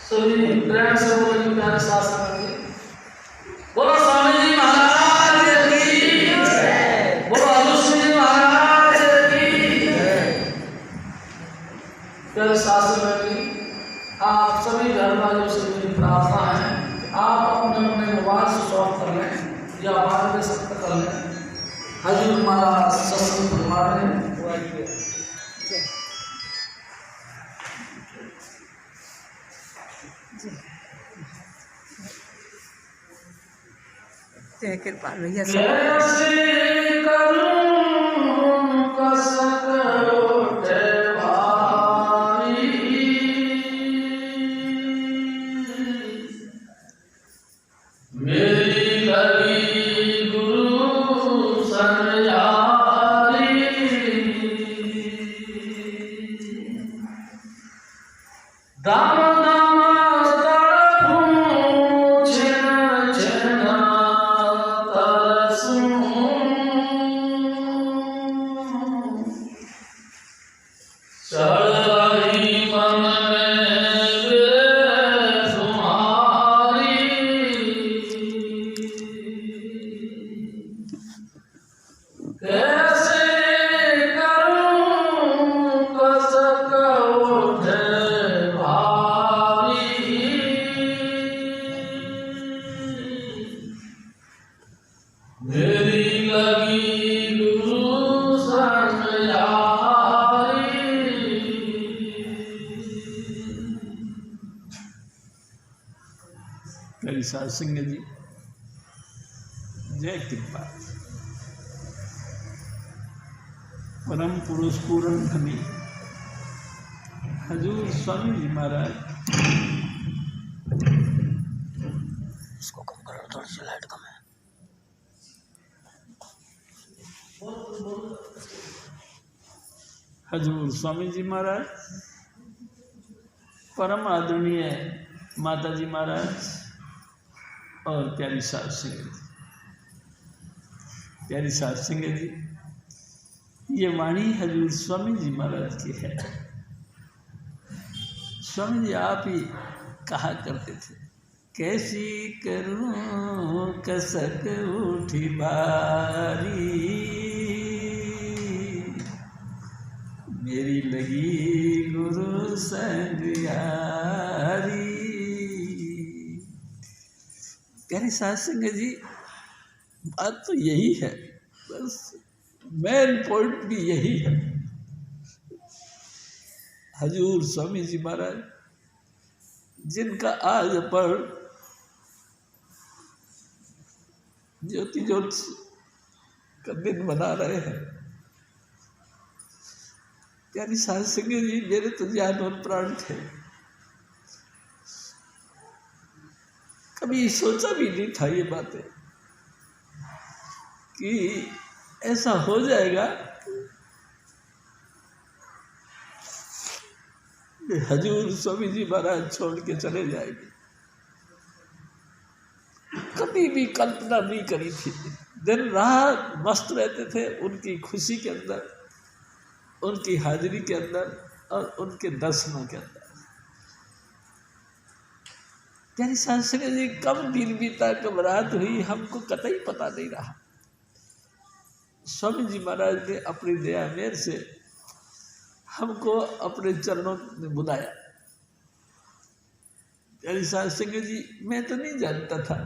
सभी प्रेम से बोलो प्यारे शासन में बोलो स्वामी जी महाराज की जय, बोलो अनुश्री जी महाराज की जय। प्यारे शासन में आप सभी घर वालों से मेरी प्रार्थना है कि आप अपने अपने मोबाइल से सॉल्व कर लें या बाद में सत्य कर लें। हजूर महाराज सत्संग फरमा रहे हैं। जय कृपाल भैया कैसे करूं कसक उठे भारी, मेरी लगी गुरु सन यारी, दाम साध सिंह जी जय कृपा। परम पुरुष पूर्ण धनी हजूर स्वामी जी महाराज। इसको कम करो, थोड़ी सी लाइट कम है। हजूर स्वामी जी महाराज, परम आदरणीय माता जी महाराज और प्यारी साध सिंह जी। प्यारी साध सिंह जी, ये वाणी हजूर स्वामी जी महाराज की है। स्वामी जी आप ही कहा करते थे, कैसी करूं कसक उठी भारी, मेरी लगी गुरु संग यारी। प्यारे साध सिंह जी, बात तो यही है, बस मेन पॉइंट भी यही है। हजूर स्वामी जी महाराज जिनका आज पर ज्योति ज्योत का दिन मना रहे हैं। प्यारी साध सिंह जी मेरे तो जान और प्राण थे, कभी सोचा भी नहीं था ये बातें कि ऐसा हो जाएगा कि हजूर स्वामी जी महाराज छोड़ के चले जाएंगे। कभी भी कल्पना नहीं करी थी। दिन रात मस्त रहते थे उनकी खुशी के अंदर, उनकी हाजिरी के अंदर और उनके दर्शनों के अंदर। प्यारी साध सिंह जी, कब दिन बीता कब रात हुई हमको कतई पता नहीं रहा। स्वामी जी महाराज ने अपनी दया मेहर से हमको अपने चरणों में बुलाया। प्यारी साध सिंह जी, मैं तो नहीं जानता था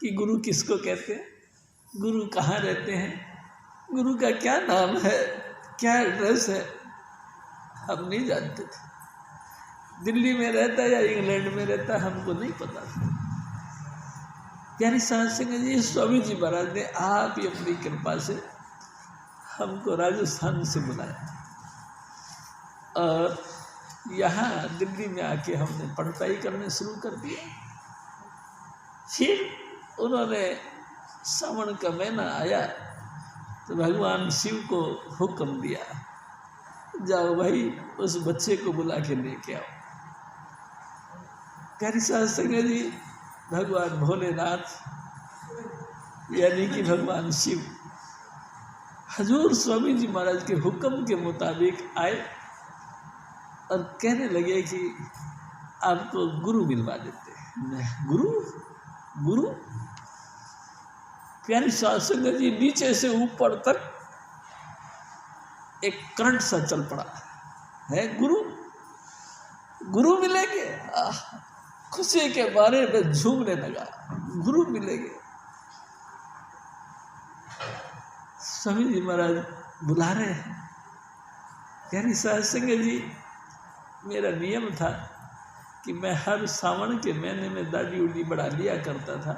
कि गुरु किसको कहते हैं, गुरु कहाँ रहते हैं, गुरु का क्या नाम है, क्या एड्रेस है, हम नहीं जानते थे। दिल्ली में रहता या इंग्लैंड में रहता हमको नहीं पता था। प्यारी साध सिंह जी, स्वामी जी महाराज ने आप ही अपनी कृपा से हमको राजस्थान से बुलाया और यहाँ दिल्ली में आके हमने पढ़ाई करने शुरू कर दिया। फिर उन्होंने सावन का महीना आया तो भगवान शिव को हुक्म दिया, जाओ भाई उस बच्चे को बुला के लेके आओ। प्यारी साध सिंह जी, भगवान भोलेनाथ यानी कि भगवान शिव हजूर स्वामी जी महाराज के हुक्म के मुताबिक आए और कहने लगे कि आपको गुरु मिलवा देते हैं। मैं गुरु गुरु प्यारी साध संगत जी, नीचे से ऊपर तक एक करंट सा चल पड़ा है। गुरु गुरु मिलेंगे, खुशी के बारे में झूमने लगा, गुरु मिलेंगे। स्वामी जी महाराज बुला रहे हैं। प्यारी साध संगत जी, मेरा नियम था कि मैं हर सावन के महीने में दाढ़ी उड़ी बढ़ा लिया करता था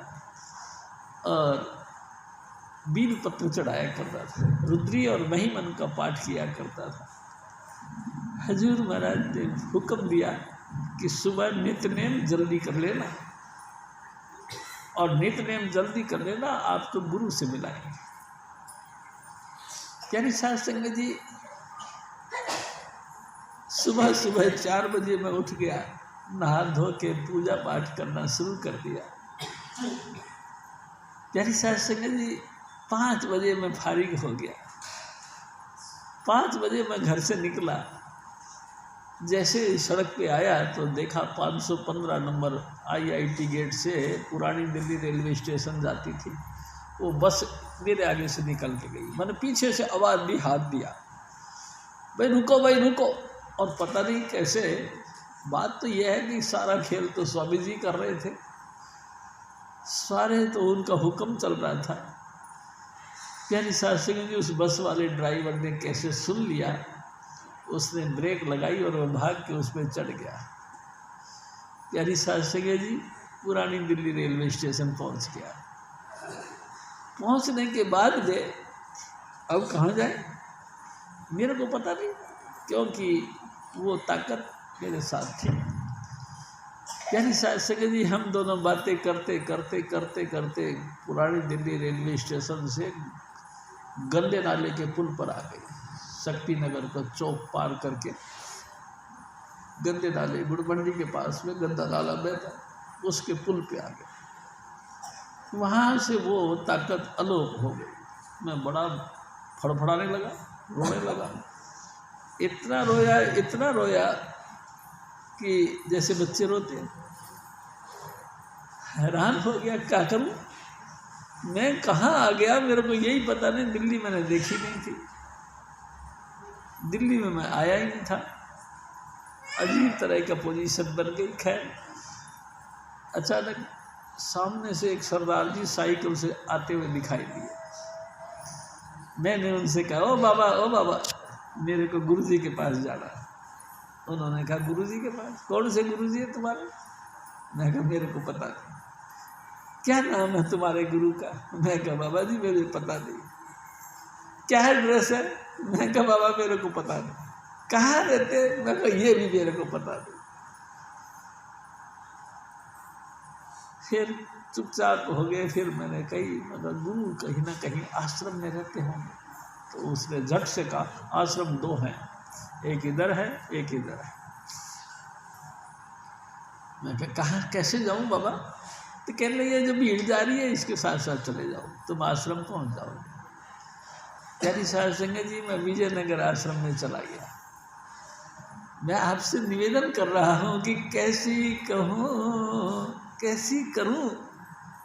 और बील पत्र चढ़ाया करता था, रुद्री और महिमन का पाठ किया करता था। हजूर महाराज ने हुक्म दिया कि सुबह नित्यनेम जल्दी कर लेना, और नित्यनेम जल्दी कर लेना, आपको गुरु से मिलाएंगे। प्यारी साध संगत जी, सुबह सुबह 4 बजे मैं उठ गया, नहा धो के पूजा पाठ करना शुरू कर दिया। प्यारी साध संगत जी, 5 बजे मैं फारिग हो गया। 5 बजे मैं घर से निकला, जैसे सड़क पे आया तो देखा 515 नंबर IIT गेट से पुरानी दिल्ली रेलवे स्टेशन जाती थी, वो बस मेरे आगे से निकल के गई। मैंने पीछे से आवाज़ दी, हाथ दिया, भाई रुको, भाई रुको। और पता नहीं कैसे, बात तो यह है कि सारा खेल तो स्वामी जी कर रहे थे, सारे तो उनका हुक्म चल रहा था। प्यारी साध संगत जी, उस बस वाले ड्राइवर ने कैसे सुन लिया, उसने ब्रेक लगाई और वह भाग के उस पर चढ़ गया। प्यारी साध संगत जी, पुरानी दिल्ली रेलवे स्टेशन पहुंच गया। पहुंचने के बाद में अब कहाँ जाए मेरे को पता नहीं, क्योंकि वो ताकत मेरे साथ थी। प्यारी साध संगत जी, हम दोनों बातें करते करते करते करते पुरानी दिल्ली रेलवे स्टेशन से गंदे नाले के पुल पर आ गए। शक्ति नगर का चौक पार करके गंदे नाले, गुड़बंडी के पास में गंदा नाला बहता, उसके पुल पे आ गए। वहाँ से वो ताकत अलोप हो गई। मैं बड़ा फड़फड़ाने लगा, रोने लगा। इतना रोया कि जैसे बच्चे रोते हैं। हैरान हो गया, क्या करूं, मैं कहाँ आ गया, मेरे को यही पता नहीं। दिल्ली मैंने देखी नहीं थी, दिल्ली में मैं आया ही नहीं था। अजीब तरह का पोजीशन बन गई। खैर, अचानक सामने से एक सरदार जी साइकिल से आते हुए दिखाई दिए। मैंने उनसे कहा, ओ बाबा, ओ बाबा, मेरे को गुरुजी के पास जाना है। उन्होंने कहा, गुरुजी के पास? कौन से गुरुजी है तुम्हारे? मैं कहा, मेरे को पता नहीं। क्या नाम है तुम्हारे गुरु का? मैं कहा, बाबा जी मेरे पता नहीं। क्या एड्रेस है? मैं कहा, बाबा मेरे को पता नहीं। कहाँ रहते? मैं कहा, ये भी मेरे को पता नहीं। फिर चुपचाप हो गए। फिर मैंने कही, मतलब गुरु कहीं ना कहीं आश्रम में रहते होंगे। तो उसने झट से कहा, आश्रम 2 हैं, एक इधर है, एक इधर है। मैं कहा, कहाँ, कैसे जाऊँ बाबा? तो कहने लगे, जो भीड़ जा रही है इसके साथ साथ चले जाओ, तुम आश्रम पहुँच जाओगे। प्यारी साध संगत जी, मैं विजयनगर आश्रम में चला गया। मैं आपसे निवेदन कर रहा हूँ कि कैसी कहूँ, कैसी करूँ,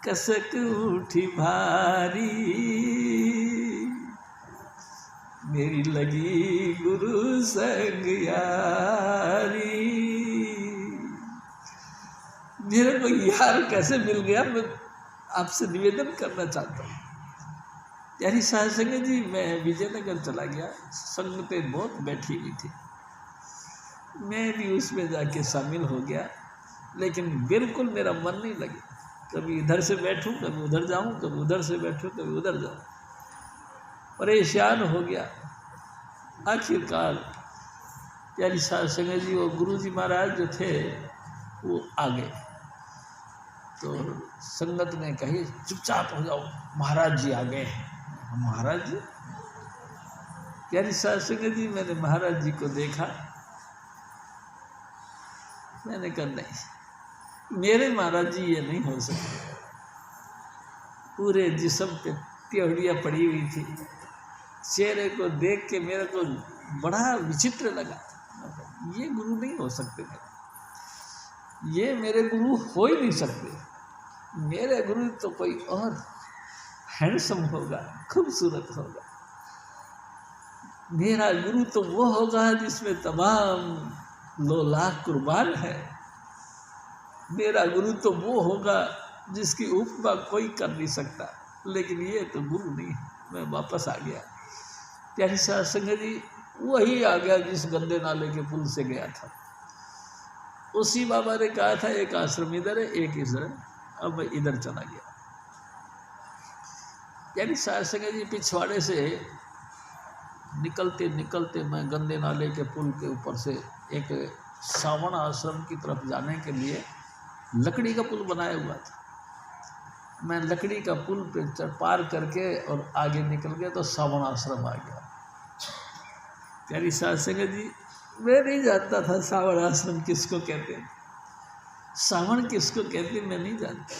कसक उठी भारी, मेरी लगी गुरु संग यारी। मेरे को यार कैसे मिल गया, मैं आपसे निवेदन करना चाहता हूँ। प्यारी साध संगत जी, मैं विजयनगर चला गया। संगतें बहुत बैठी हुई थी, मैं भी उसमें जाके शामिल हो गया। लेकिन बिल्कुल मेरा मन नहीं लगे, कभी इधर से बैठूं, कभी उधर जाऊं, कभी उधर से बैठूं, कभी उधर जाऊं। परेशान हो गया। आखिरकार प्यारी साध संगत जी, वो गुरु जी महाराज जो थे वो आ गए। तो संगत ने कही, चुपचाप हो जाओ, महाराज जी आ गए। महाराज जी? प्यारी साध संगत जी, मैंने महाराज जी को देखा। मैंने कहा, नहीं, मेरे महाराज जी ये नहीं हो सकते। पूरे जिस्म पे त्योहड़ियाँ पड़ी हुई थी। चेहरे को देख के मेरे को बड़ा विचित्र लगा, ये गुरु नहीं हो सकते मेरे। ये मेरे गुरु हो ही नहीं सकते, मेरे गुरु तो कोई और हैंडसम होगा, खूबसूरत होगा। मेरा गुरु तो वो होगा जिसमें तमाम लो लाख कुर्बान है। मेरा गुरु तो वो होगा जिसकी उपमा कोई कर नहीं सकता। लेकिन ये तो गुरु नहीं है। मैं वापस आ गया। प्यारी साध संगत जी, वही आ गया जिस गंदे नाले के पुल से गया था। उसी बाबा ने कहा था एक आश्रम इधर है, एक इधर है। अब मैं इधर चला गया। यानी साध संगत जी, पिछवाड़े से निकलते निकलते मैं गंदे नाले के पुल के ऊपर से एक सावण आश्रम की तरफ जाने के लिए लकड़ी का पुल बनाया हुआ था। मैं लकड़ी का पुल पे पार करके और आगे निकल गया तो सावण आश्रम आ गया। प्यारी साध संगत जी, मैं नहीं जानता था सावण आश्रम किसको कहते हैं, सावण किसको कहते हैं मैं नहीं जानता।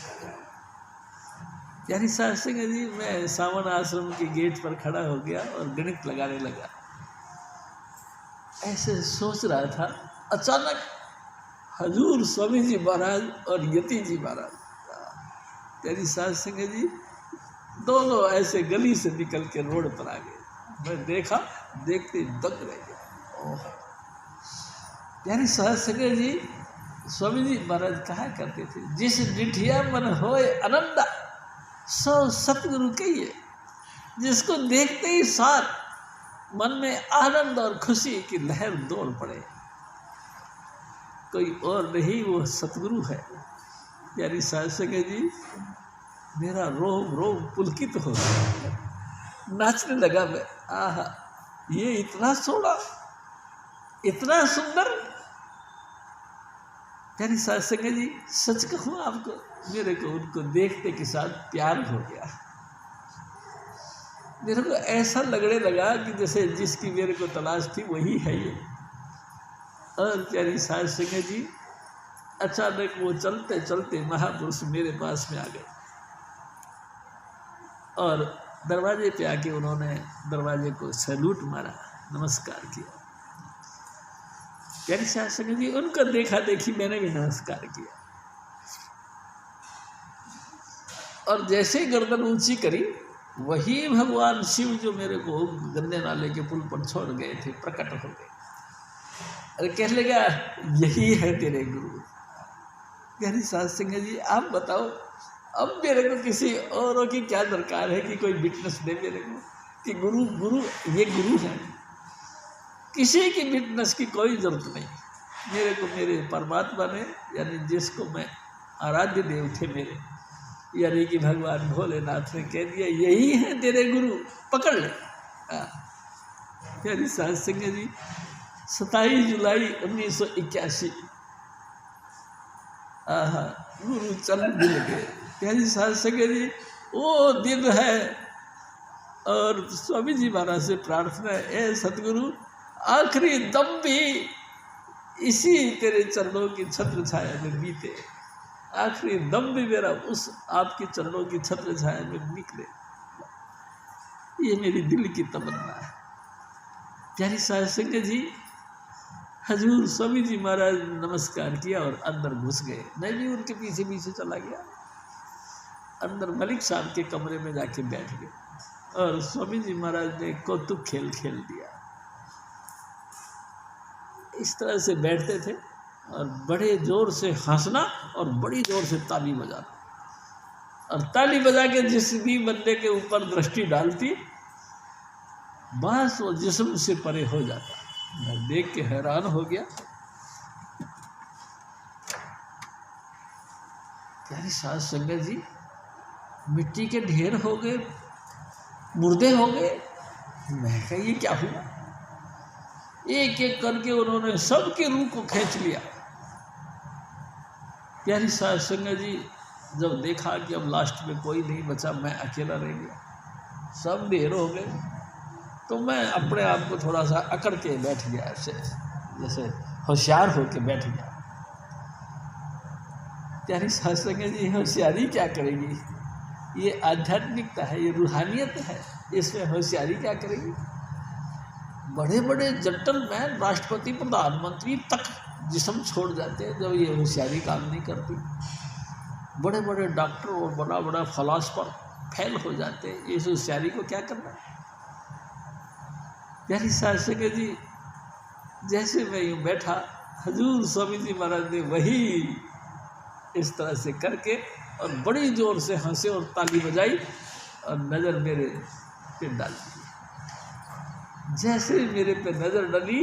प्यारी साध संगत जी, मैं सावण आश्रम के गेट पर खड़ा हो गया और गणित लगाने लगा। ऐसे सोच रहा था, अचानक हजूर स्वामी जी महाराज और यति जी महाराज, प्यारी साध संगत जी, दोनों ऐसे गली से निकल के रोड पर आ गए। मैं देखा, देखते दंग रह गया। ओह! प्यारी साध संगत जी, स्वामी जी महाराज कहा करते थे, जिस डिठिया मन होए आनंदा सो सतगुरु कहिए। जिसको देखते ही साथ मन में आनंद और खुशी की लहर दौड़ पड़े, कोई और नहीं, वो सतगुरु है। प्यारी साध संगत जी, मेरा रोम रोम पुलकित हो गया, नाचने लगा मैं। आहा, ये इतना सोना, इतना सुंदर। प्यारी साध संगत जी, सच कहूँ आपको, मेरे को उनको देखने के साथ प्यार हो गया। मेरे को ऐसा लगने लगा कि जैसे जिसकी मेरे को तलाश थी वही है ये। और प्यारी साध संगत जी, अचानक वो चलते चलते महापुरुष मेरे पास में आ गए और दरवाजे पे आके उन्होंने दरवाजे को सैल्यूट मारा, नमस्कार किया। प्यारी साध संगत जी, उनको देखा देखी मैंने भी नमस्कार किया। और जैसे ही गर्दन ऊंची करी, वही भगवान शिव जो मेरे को गंदे नाले के पुल पर छोड़ गए थे प्रकट हो गए। अरे कहने लगा, यही है तेरे गुरु। प्यारी साध संगत जी, आप बताओ, अब मेरे को किसी औरों की क्या दरकार है कि कोई विटनेस दे मेरे को कि गुरु गुरु ये गुरु है। किसी की विटनेस की कोई जरूरत नहीं। मेरे को मेरे परमात्मा ने, यानी जिसको मैं आराध्य देव थे मेरे, यानी कि भगवान भोलेनाथ ने कह दिया, यही है तेरे गुरु, पकड़ ले। प्यारी साध संगत जी, 27 जुलाई 1981 गुरु चरण मिल गए। प्यारी साध संगत जी, वो दिन है। और स्वामी जी महाराज से प्रार्थना है, ए सतगुरु, आखिरी दम भी इसी तेरे चरणों की छत्र छाया में बीते। आखिरी दम भी मेरा उस आपके चरणों की छत्र छाया में निकले, ये मेरी दिल की तमन्ना है। प्यारी साध संगत जी, हजूर स्वामी जी महाराज ने नमस्कार किया और अंदर घुस गए। मैं भी उनके पीछे पीछे चला गया। अंदर मलिक साहब के कमरे में जाके बैठ गए और स्वामी जी महाराज ने कौतुक खेल खेल दिया। इस तरह से बैठते थे और बड़े जोर से हंसना और बड़ी जोर से ताली बजाना, और ताली बजा के जिस भी बंदे के ऊपर दृष्टि डालती, बस वो जिस्म से परे हो जाता। मैं देख के हैरान हो गया। प्यारी साध संगत जी, मिट्टी के ढेर हो गए, मुर्दे हो गए। मैं कहा, ये क्या हुआ? एक एक करके उन्होंने सबकी रूह को खींच लिया। प्यारी साध संगत जी, जब देखा कि अब लास्ट में कोई नहीं बचा, मैं अकेला रह गया, सब ढेर हो गए, तो मैं अपने आप को थोड़ा सा अकड़ के बैठ गया, ऐसे जैसे होशियार होके बैठ गया। प्यारी साध संगत जी, होशियारी क्या करेगी? ये आध्यात्मिकता है, ये रूहानियत है, इसमें होशियारी क्या करेगी? बड़े बड़े जेंटलमैन, राष्ट्रपति, प्रधानमंत्री तक जिस्म छोड़ जाते हैं जब ये होशियारी काम नहीं करती। बड़े बड़े डॉक्टर और बड़ा बड़ा फलासफर फेल हो जाते हैं, इस होशियारी को क्या करना। प्यारी साहब संगत जी, जैसे मैं यूँ बैठा, हजूर स्वामी जी महाराज ने वही इस तरह से करके और बड़ी जोर से हंसे और ताली बजाई और नज़र मेरे पे डाल दी। जैसे मेरे पे नज़र डली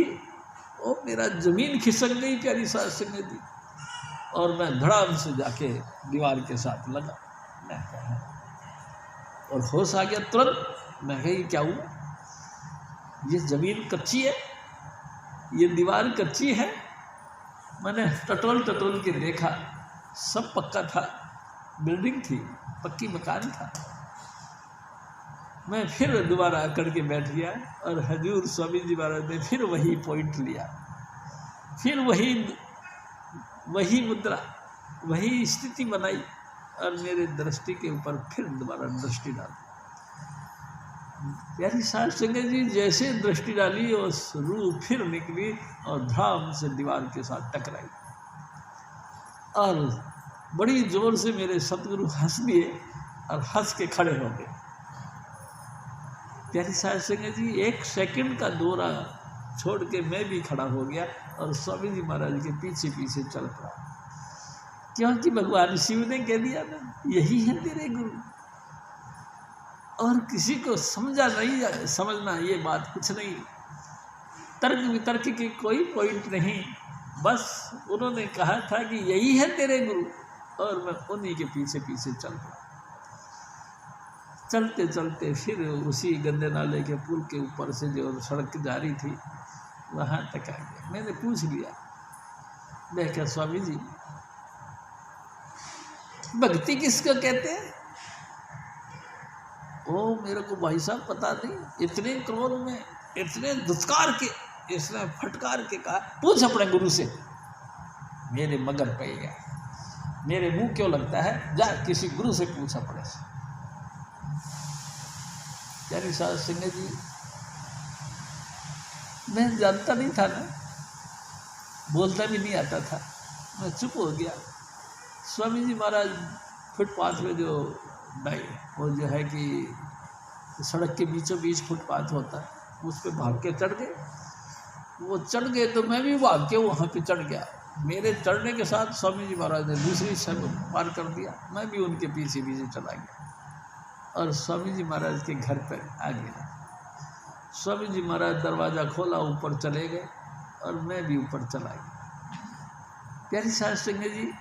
और मेरा ज़मीन खिसक गई प्यारी साहब संगत जी, और मैं धड़ाम से जाके दीवार के साथ लगा। मैं कहा और होश आ गया तुरंत। मैं कही क्या हुआ, ये ज़मीन कच्ची है, ये दीवार कच्ची है। मैंने टटोल के देखा, सब पक्का था, बिल्डिंग थी, पक्की मकान था। मैं फिर दोबारा आकर के बैठ गया और हजूर स्वामी जी महाराज ने फिर वही पॉइंट लिया, फिर वही मुद्रा, वही स्थिति बनाई और मेरे दृष्टि के ऊपर फिर दोबारा दृष्टि डाली। प्यारी साहब संगत जी, जैसे दृष्टि डाली और रूह फिर निकली और धाम से दीवार के साथ टकराई और बड़ी जोर से मेरे सतगुरु हंस दिए और हंस के खड़े हो गए। प्यारी साहब संगत जी, 1 सेकंड का दौरा छोड़ के मैं भी खड़ा हो गया और स्वामी जी महाराज के पीछे पीछे चल पड़ा, क्योंकि भगवान शिव ने कह दिया ना, यही है तेरे गुरु। और किसी को समझना ये बात कुछ नहीं, तर्क वितर्क की कोई पॉइंट नहीं, बस उन्होंने कहा था कि यही है तेरे गुरु और मैं उन्हीं के पीछे पीछे चल पड़ा। चलते चलते फिर उसी गंदे नाले के पुल के ऊपर से जो सड़क जा रही थी वहाँ तक आ गया। मैंने पूछ लिया, मैं क्या स्वामी जी, भक्ति किसको कहते हैं? ओ मेरे को भाई साहब पता नहीं, इतने क्रोध में, इतने धुतकार के, इसने फटकार के कहा, पूछ अपने गुरु से। मेरे मगर पे गया, मेरे मुंह क्यों लगता है, जा किसी गुरु से पूछ अपने से। प्यारी साहब संगत जी, मैं जानता नहीं था ना, बोलता भी नहीं आता था, मैं चुप हो गया। स्वामी जी महाराज फुटपाथ में जो वो जो है कि सड़क के बीचों बीच फुटपाथ होता है, उस पर भाग के चढ़ गए। वो चढ़ गए तो मैं भी भाग के वहाँ पे चढ़ गया। मेरे चढ़ने के साथ स्वामी जी महाराज ने दूसरी सड़क पार कर दिया, मैं भी उनके पीछे पीछे चला गया और स्वामी जी महाराज के घर पर आ गया। स्वामी जी महाराज दरवाज़ा खोला, ऊपर चले गए और मैं भी ऊपर चला गया। प्यारी साहब संगत जी,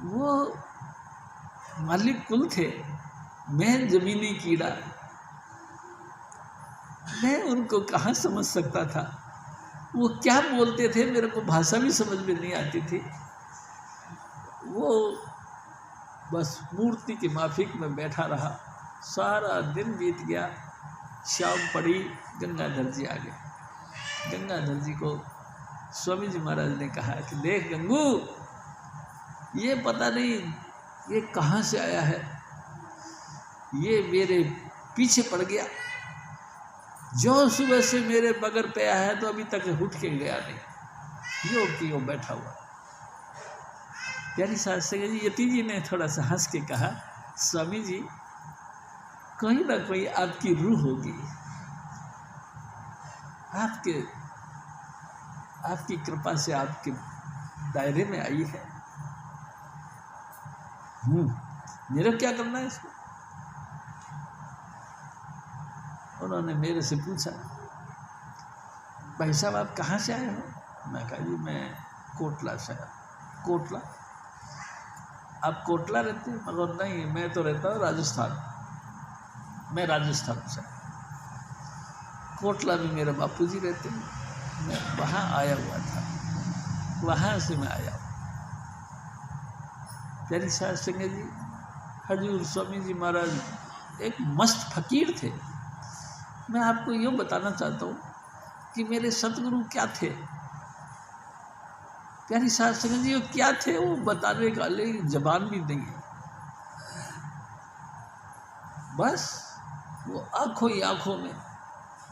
वो मालिक कुल थे, मैं जमीनी कीड़ा, मैं उनको कहाँ समझ सकता था। वो क्या बोलते थे मेरे को भाषा भी समझ में नहीं आती थी। वो बस मूर्ति के माफिक में बैठा रहा, सारा दिन बीत गया। शाम पड़ी, गंगाधर जी आ गए। गंगाधर जी को स्वामी जी महाराज ने कहा कि देख गंगू, ये पता नहीं ये कहाँ से आया है, ये मेरे पीछे पड़ गया, जो सुबह से मेरे बगैर पे आया है तो अभी तक उठ के गया नहीं, यो कि यो बैठा हुआ। प्यारी साहब संगत जी, यति जी ने थोड़ा सा हंस के कहा, स्वामी जी कहीं ना कहीं आपकी रूह होगी, आपकी कृपा से आपके दायरे में आई है। मेरा क्या करना है इसको? उन्होंने मेरे से पूछा, भाई साहब आप कहाँ से आए हो? मैं कहा जी मैं कोटला से आया। कोटला? आप कोटला रहते हैं? मगर नहीं, मैं तो रहता हूँ राजस्थान, मैं राजस्थान से। कोटला में मेरे बापूजी रहते हैं, मैं वहाँ आया हुआ था, वहाँ से मैं आया। प्यारी साहब संगत जी, हजूर स्वामी जी महाराज एक मस्त फकीर थे। मैं आपको यूँ बताना चाहता हूँ कि मेरे सतगुरु क्या थे। प्यारी साहब संगत जी, वो क्या थे वो बताने का लिए जबान भी नहीं है। बस वो आंखों ही आंखों में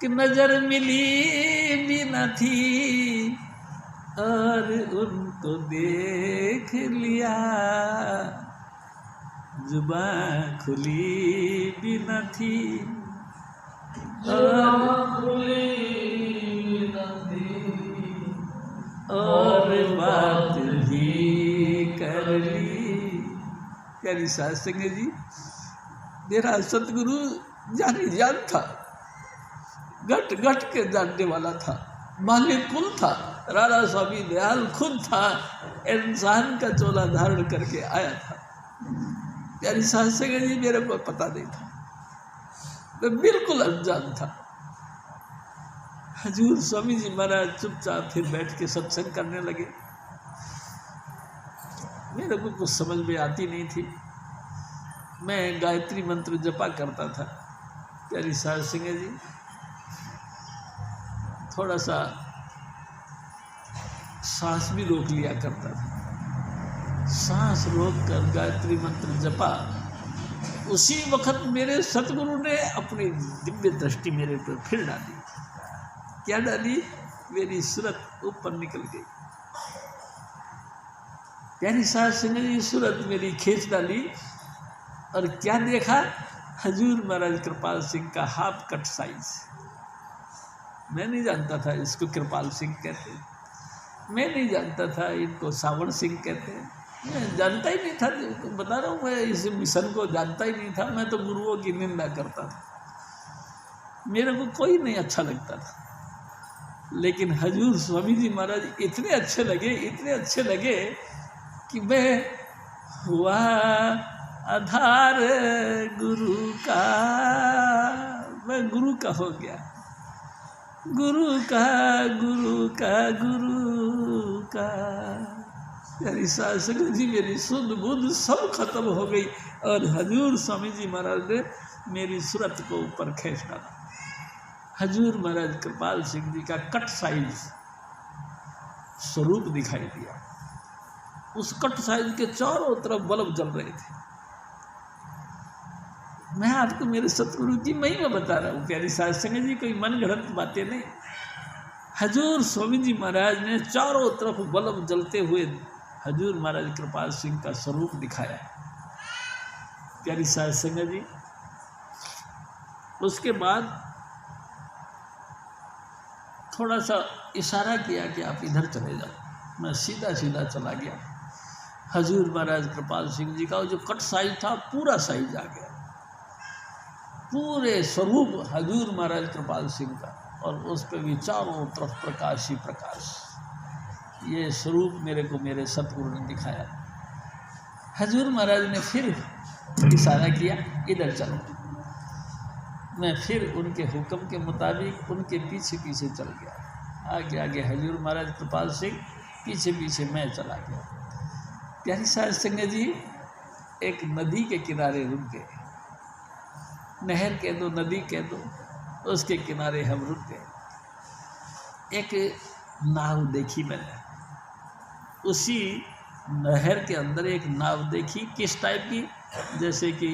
कि नजर मिली भी न थी, और उनको देख लिया, जुबान खुली भी न थी और बात भी कर ली। प्यारी साध संगत जी, मेरा सतगुरु जानी जान था, घट घट के जानने वाला था, मालिक कुल था, राधा स्वामी दयाल खुद था, इंसान का चोला धारण करके आया था। प्यारी साध संगत जी, मेरे को पता नहीं था, मैं बिल्कुल अनजान था। हजूर स्वामी जी महाराज चुपचाप फिर बैठ के सत्संग करने लगे। मेरे को कुछ समझ में आती नहीं थी। मैं गायत्री मंत्र जपा करता था। प्यारी साध संगत जी, थोड़ा सा सांस भी रोक लिया करता था। सांस रोक कर गायत्री मंत्र जपा। उसी वक्त मेरे सतगुरु ने अपनी दिव्य दृष्टि मेरे पर फिर डाली। क्या डाली? मेरी सूरत ऊपर निकल गई। प्यारी साध संगत जी, सूरत मेरी खींच डाली और क्या देखा? हजूर महाराज कृपाल सिंह का हाफ कट साइज। मैं नहीं जानता था इसको कृपाल सिंह कहते हैं, मैं नहीं जानता था इनको सावण सिंह कहते हैं, मैं जानता ही नहीं था। बता रहा हूँ, मैं इस मिशन को जानता ही नहीं था। मैं तो गुरुओं की निंदा करता था, मेरे को कोई नहीं अच्छा लगता था। लेकिन हजूर स्वामी जी महाराज इतने अच्छे लगे कि मैं हुआ आधार गुरु का, मैं गुरु का हो गया, गुरु का। प्यारी साध संगत जी, मेरी सुध बुध सब खत्म हो गई और हजूर स्वामी जी महाराज ने मेरी सूरत को ऊपर खींच डाला। हजूर महाराज कृपाल सिंह जी का कट साइज स्वरूप दिखाई दिया। उस कट साइज के चारों तरफ बल्ब जल रहे थे। मैं आपको मेरे सतगुरु की महिमा बता रहा हूँ। प्यारी साध संगत जी, कोई मन गढ़ंत बातें नहीं। हजूर स्वामी जी महाराज ने चारों तरफ बल्ब जलते हुए हजूर महाराज कृपाल सिंह का स्वरूप दिखाया। प्यारी साध संगत जी, उसके बाद थोड़ा सा इशारा किया कि आप इधर चले जाओ। मैं सीधा चला गया। हजूर महाराज कृपाल सिंह जी का जो कट साइज था, पूरा साइज आ गया, पूरे स्वरूप हजूर महाराज कृपाल सिंह का, और उस पर भी चारों तरफ प्रकाश ही प्रकाश। ये स्वरूप मेरे को मेरे सतगुरु ने दिखाया। हजूर महाराज ने फिर इशारा किया, इधर चलो। मैं फिर उनके हुक्म के मुताबिक उनके पीछे चल गया। आगे हजूर महाराज कृपाल सिंह, पीछे मैं चला गया। प्यारी साध संगत जी, एक नदी के किनारे रुक गए। नहर कह दो, नदी कह दो, उसके किनारे हम रुक गए। एक नाव देखी मैंने, उसी नहर के अंदर एक नाव देखी। किस टाइप की? जैसे कि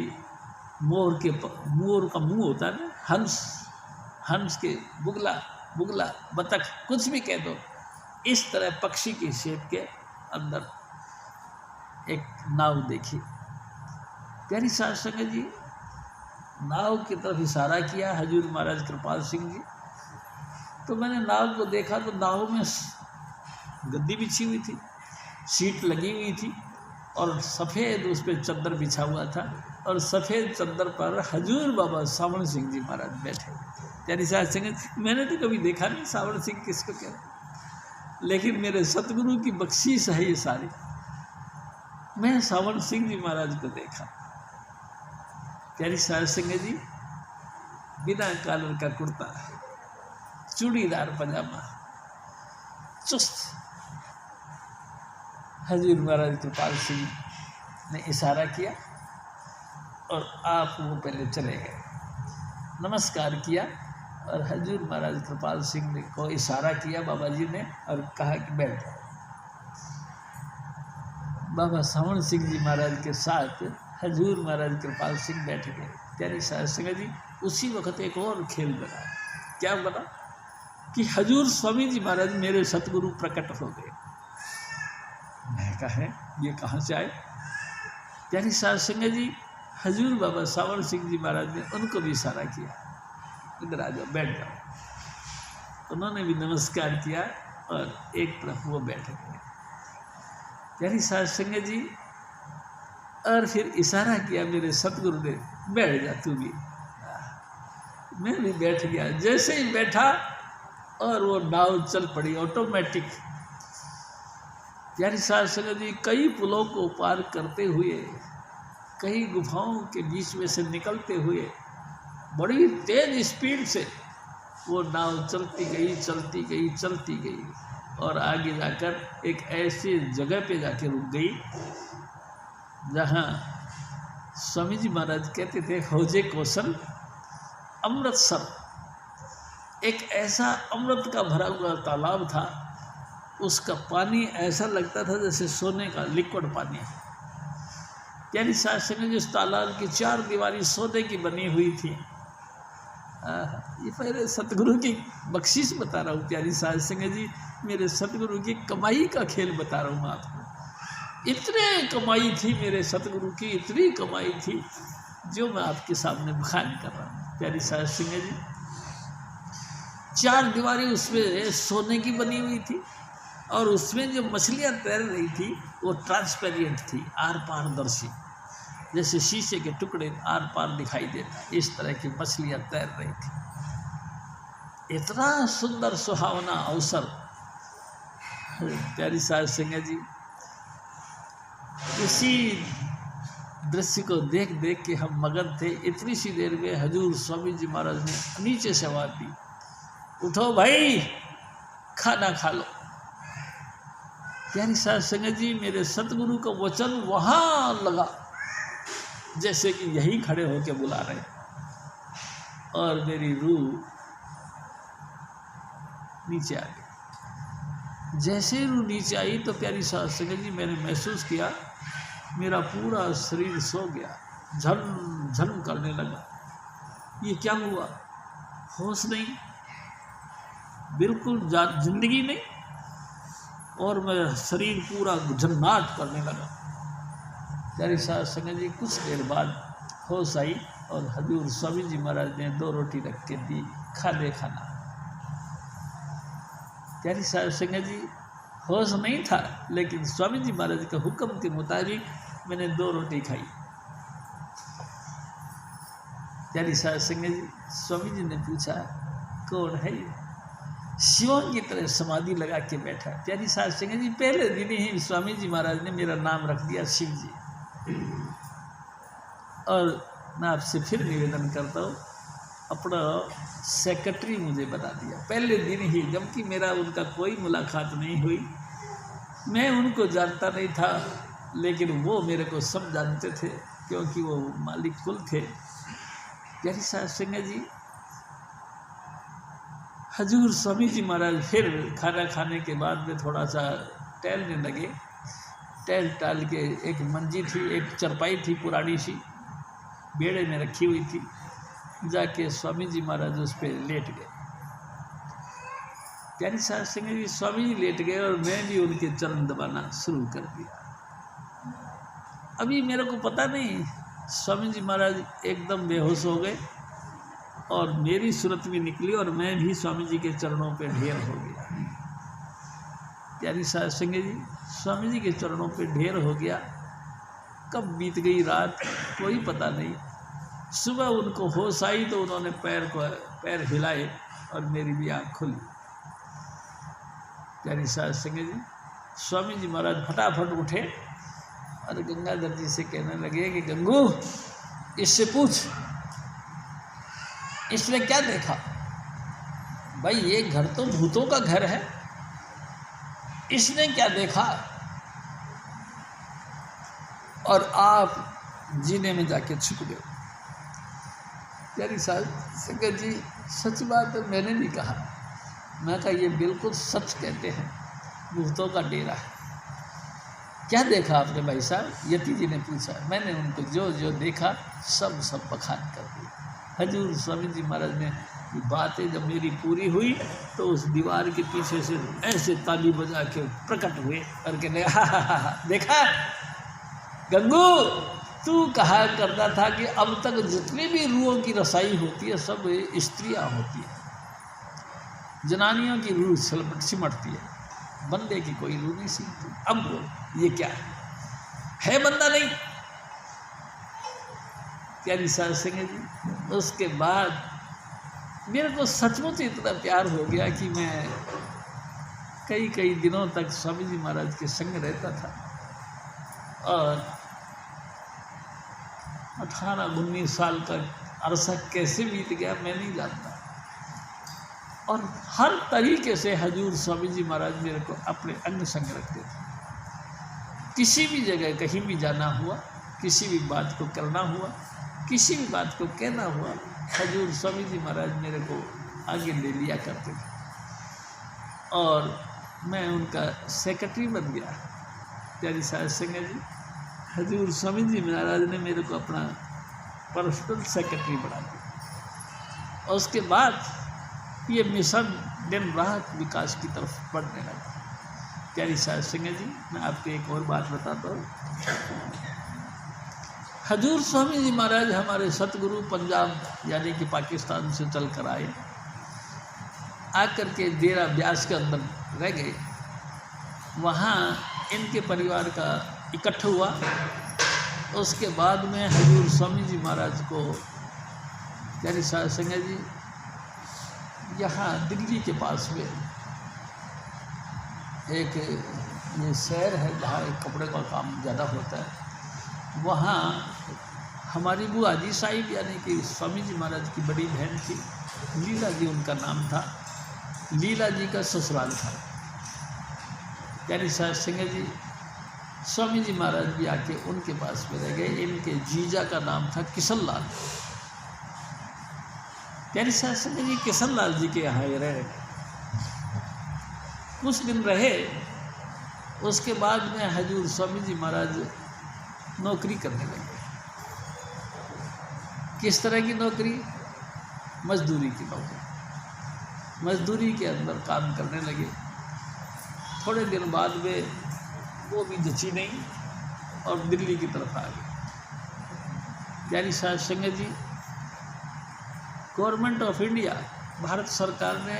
मोर का मुंह होता है ना, हंस के बुगला बतख, कुछ भी कह दो, इस तरह पक्षी की शेप के अंदर एक नाव देखी। प्यारी साध संगत जी, नाव की तरफ इशारा किया हजूर महाराज कृपाल सिंह जी। तो मैंने नाव को देखा तो नाव में गद्दी बिछी हुई थी, सीट लगी हुई थी और सफ़ेद उस पर चद्दर बिछा हुआ था, और सफ़ेद चद्दर पर हजूर बाबा सावण सिंह जी महाराज बैठे। प्यारी साध संगत, मैंने तो कभी देखा नहीं सावण सिंह किसको कहते, लेकिन मेरे सतगुरु की बख्शीश है ये सारी। मैं सावण सिंह जी महाराज को देखा। प्यारी साध संगत जी, बिना कॉलर का कुर्ता, चूड़ीदार पजामा, चुस्त। हजूर महाराज कृपाल सिंह ने इशारा किया और आप वो पहले चले गए। नमस्कार किया और हजूर महाराज कृपाल सिंह ने को इशारा किया बाबा जी ने, और कहा कि बैठ जाओ। बाबा सावण सिंह जी महाराज के साथ हजूर महाराज कृपाल सिंह बैठ गए। प्यारी साध संगत जी, उसी वक्त एक और खेल बना। क्या बना कि हजूर स्वामी जी महाराज मेरे सतगुरु प्रकट हो गए। का है, ये कहाँ से आए? प्यारी साध संगत जी, हजूर बाबा सावर सिंह जी महाराज ने उनको भी इशारा किया, इधर आ जाओ, बैठ जाओ। उन्होंने भी नमस्कार किया और एक तरफ वो बैठ गए। प्यारी साध संगत जी, और फिर इशारा किया मेरे सतगुरु ने, बैठ जा तू भी। मैं भी बैठ गया। जैसे ही बैठा और वो नाव चल पड़ी ऑटोमेटिक। प्यारी साध संगत जी, कई पुलों को पार करते हुए, कई गुफाओं के बीच में से निकलते हुए बड़ी तेज स्पीड से वो नाव चलती गई, चलती गई, चलती गई और आगे जाकर एक ऐसी जगह पे जाके रुक गई जहाँ स्वामी जी महाराज कहते थे हौजे कौशल अमृतसर। एक ऐसा अमृत का भरा हुआ तालाब था, उसका पानी ऐसा लगता था जैसे सोने का लिक्विड पानी। प्यारी साध संगत जी, उस तालाब की 4 दीवारी सोने की बनी हुई थी। ये पहले सतगुरु की बख्शिश बता रहा हूँ प्यारी साध संगत जी, मेरे सतगुरु की कमाई का खेल बता रहा हूँ आपको। इतने कमाई थी मेरे सतगुरु की, इतनी कमाई थी जो मैं आपके सामने बयान कर रहा हूँ। प्यारी साध संगत जी, 4 दीवारी उसमें सोने की बनी हुई थी और उसमें जो मछलियाँ तैर रही थी वो ट्रांसपेरेंट थी, आर पारदर्शी, जैसे शीशे के टुकड़े आर पार दिखाई देता, इस तरह की मछलियाँ तैर रही थी। इतना सुंदर सुहावना अवसर। प्यारी साध संगत जी, इसी दृश्य को देख देख के हम मगन थे। इतनी सी देर में हजूर स्वामी जी महाराज ने नीचे से आवाज दी, उठो भाई, खाना खा लो। प्यारी साध संगत जी, मेरे सतगुरु का वचन वहाँ लगा जैसे कि यही खड़े होके बुला रहे, और मेरी रूह नीचे आ गई। जैसे ही रूह नीचे आई तो प्यारी साध संगत जी, मैंने महसूस किया मेरा पूरा शरीर सो गया, झन झन करने लगा। ये क्या हुआ? होश नहीं, बिल्कुल जिंदगी नहीं, और मेरा शरीर पूरा झन्नाट करने लगा। प्यारी साध संगत जी, कुछ देर बाद होश आई और हजूर स्वामी जी महाराज ने 2 रोटी रख के दी, खा ले खाना। प्यारी साध संगत जी, होश नहीं था, लेकिन स्वामी जी महाराज के हुक्म के मुताबिक मैंने 2 रोटी खाई। प्यारी साध संगत जी, स्वामी जी ने पूछा कौन है ये? शिवों की तरह समाधि लगा के बैठा। प्यारी साध संगत जी, पहले दिन ही स्वामी जी महाराज ने मेरा नाम रख दिया शिव जी। और मैं आपसे फिर निवेदन करता हूँ, अपना सेक्रेटरी मुझे बना दिया पहले दिन ही, जबकि मेरा उनका कोई मुलाकात नहीं हुई। मैं उनको जानता नहीं था, लेकिन वो मेरे को सब जानते थे क्योंकि वो मालिक कुल थे। प्यारी साध संगत जी, हजूर स्वामी जी महाराज फिर खाना खाने के बाद में थोड़ा सा टहलने लगे। टहल टाल के एक मंजी थी, एक चरपाई थी पुरानी सी, बेड़े में रखी हुई थी, जाके स्वामी जी महाराज उस पर लेट गए। प्यारी साध संगत जी, स्वामी जी लेट गए और मैं भी उनके चरण दबाना शुरू कर दिया। अभी मेरे को पता नहीं, स्वामी जी महाराज एकदम बेहोश हो गए और मेरी सूरत भी निकली और मैं भी स्वामी जी के चरणों पे ढेर हो गया। प्यारी साध संगत जी, स्वामी जी के चरणों पे ढेर हो गया। कब बीत गई रात कोई पता नहीं। सुबह उनको होश आई तो उन्होंने पैर हिलाए और मेरी भी आँख खुली। प्यारी साध संगत जी, स्वामी जी महाराज फटाफट उठे और गंगाधर जी से कहने लगे कि गंगू, इससे पूछ इसने क्या देखा? भाई ये घर तो भूतों का घर है, इसने क्या देखा? और आप जीने में जाके छुप गए। प्यारी साध संगत जी, सच बात है, मैंने नहीं कहा, मैं कहा ये बिल्कुल सच कहते हैं, भूतों का डेरा है। क्या देखा आपने भाई साहब? यति जी ने पूछा। मैंने उनको जो जो देखा सब बखान कर दिया। हजूर स्वामी जी महाराज ने ये बातें जब मेरी पूरी हुई तो उस दीवार के पीछे से ऐसे ताली बजा के प्रकट हुए और कहने हा देखा गंगू, तू कहा करता था कि अब तक जितनी भी रूहों की रसाई होती है सब स्त्रियां होती है, जनानियों की रूह सिमटती है, बंदे की कोई रूह नहीं सिमटती। अब बोल ये क्या है बंदा नहीं? प्यारी साध संगत जी, उसके बाद मेरे को सचमुच इतना प्यार हो गया कि मैं कई कई दिनों तक स्वामी जी महाराज के संग रहता था और 18-19 साल का अरसा कैसे बीत गया मैं नहीं जानता। और हर तरीके से हजूर स्वामी जी महाराज मेरे को अपने अंग संग रखते थे। किसी भी जगह कहीं भी जाना हुआ, किसी भी बात को करना हुआ, किसी भी बात को कहना हुआ, हजूर स्वामी जी महाराज मेरे को आगे ले लिया करते थे और मैं उनका सेक्रेटरी बन गया। प्यारी साध संगत जी, हजूर स्वामी जी महाराज ने मेरे को अपना पर्सनल सेक्रेटरी बना दिया और उसके बाद ये मिशन दिन रात विकास की तरफ बढ़ने लगा। प्यारी साध संगत जी, मैं आपको एक और बात बताता हूँ। हजूर स्वामी जी महाराज हमारे सतगुरु पंजाब यानी कि पाकिस्तान से चल कर आए, आकर के डेरा ब्यास के अंदर रह गए। वहाँ इनके परिवार का इकट्ठा हुआ। उसके बाद में हजूर स्वामी जी महाराज को प्यारी साध संगत जी यहाँ दिल्ली के पास में एक ये शहर है जहाँ एक कपड़े का काम ज़्यादा होता है, वहाँ हमारी बुआ जी साहिब यानी कि स्वामी जी महाराज की बड़ी बहन थी, लीला जी उनका नाम था, लीला जी का ससुराल था। यानी साध संगत जी, स्वामी जी महाराज भी आके उनके पास में रह गए। इनके जीजा का नाम था किशन लाल। यानी साध संगत जी, किशन लाल जी के यहाँ रहे, कुछ दिन रहे। उसके बाद में हजूर स्वामी जी महाराज नौकरी करने लगे। किस तरह की नौकरी? मजदूरी की नौकरी। मजदूरी के अंदर काम करने लगे। थोड़े दिन बाद में वो भी जची नहीं और दिल्ली की तरफ आ गए। प्यारी साध संगत जी, गवर्नमेंट ऑफ इंडिया, भारत सरकार ने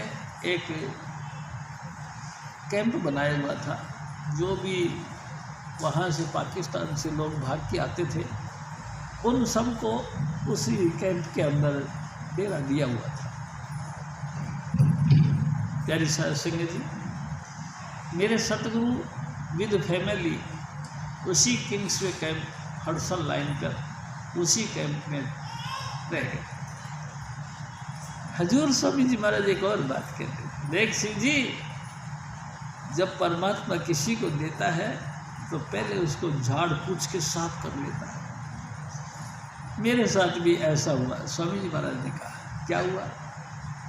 एक कैंप बनाया हुआ था। जो भी वहाँ से पाकिस्तान से लोग भाग के आते थे उन सबको उसी कैंप के अंदर डेरा दिया हुआ था। प्यारी साध संगत जी, मेरे सतगुरु विद फैमिली उसी किंग्सवे कैंप हडसन लाइन पर उसी कैंप में रह गए। हजूर स्वामी जी महाराज एक और बात कहते हैं, देख सिंह जी, जब परमात्मा किसी को देता है तो पहले उसको झाड़ पूछ के साफ कर लेता है। मेरे साथ भी ऐसा हुआ। स्वामी जी महाराज ने कहा, क्या हुआ?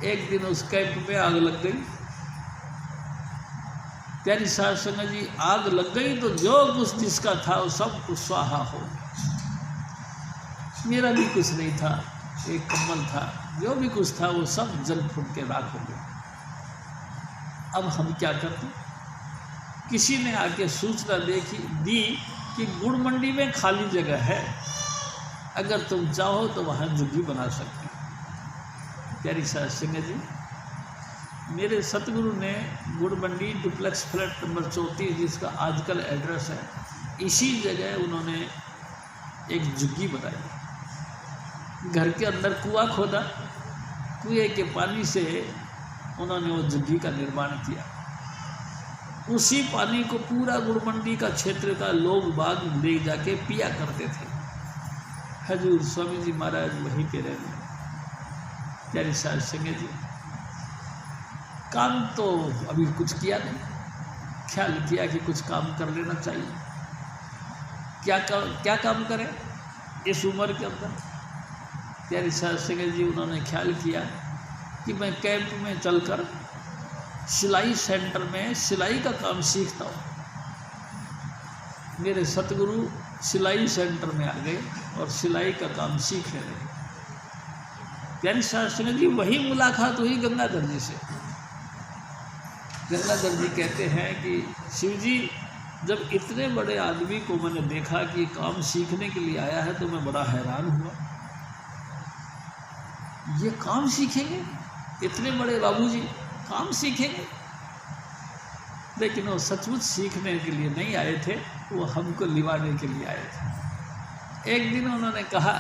एक दिन उस कैंप में आग लग गई। प्यारी साध संगत जी, आग लग गई तो जो कुछ जिसका था वो सब कुछ स्वाहा हो गया। मेरा भी कुछ नहीं था, एक कम्बल था, जो भी कुछ था वो सब जल फूट के राख हो गया। अब हम क्या करते? किसी ने आके सूचना दी कि गुड़ मंडी में खाली जगह है, अगर तुम चाहो तो वहाँ झुग्गी बना सकते हो। प्यारी साध संगत जी, मेरे सतगुरु ने गुड़ मंडी डुप्लेक्स फ्लैट नंबर 34 जिसका आजकल एड्रेस है, इसी जगह उन्होंने एक झुग्गी बनाई। घर के अंदर कुआं खोदा, कुएं के पानी से उन्होंने वो झुग्गी का निर्माण किया। उसी पानी को पूरा गुड़ मंडी का क्षेत्र का लोग बाग ले जाके पिया करते थे। हजूर स्वामी जी महाराज वहीं पे रह गए। प्यारी साध संगत जी, काम तो अभी कुछ किया नहीं, ख्याल किया कि कुछ काम कर लेना चाहिए। क्या काम करें इस उम्र के अंदर? प्यारी साध संगत जी, उन्होंने ख्याल किया कि मैं कैंप में चलकर सिलाई सेंटर में सिलाई का काम सीखता हूँ। मेरे सतगुरु सिलाई सेंटर में आ गए और सिलाई का काम सीखने लगे। प्यारी साध संगत जी वही मुलाकात हुई गंगाधर जी से। गंगाधर जी कहते हैं कि शिव जी, जब इतने बड़े आदमी को मैंने देखा कि काम सीखने के लिए आया है तो मैं बड़ा हैरान हुआ। ये काम सीखेंगे, इतने बड़े बाबूजी काम सीखेंगे? लेकिन वो सचमुच सीखने के लिए नहीं आए थे, वो हमको लिवाने के लिए आए थे। एक दिन उन्होंने कहा,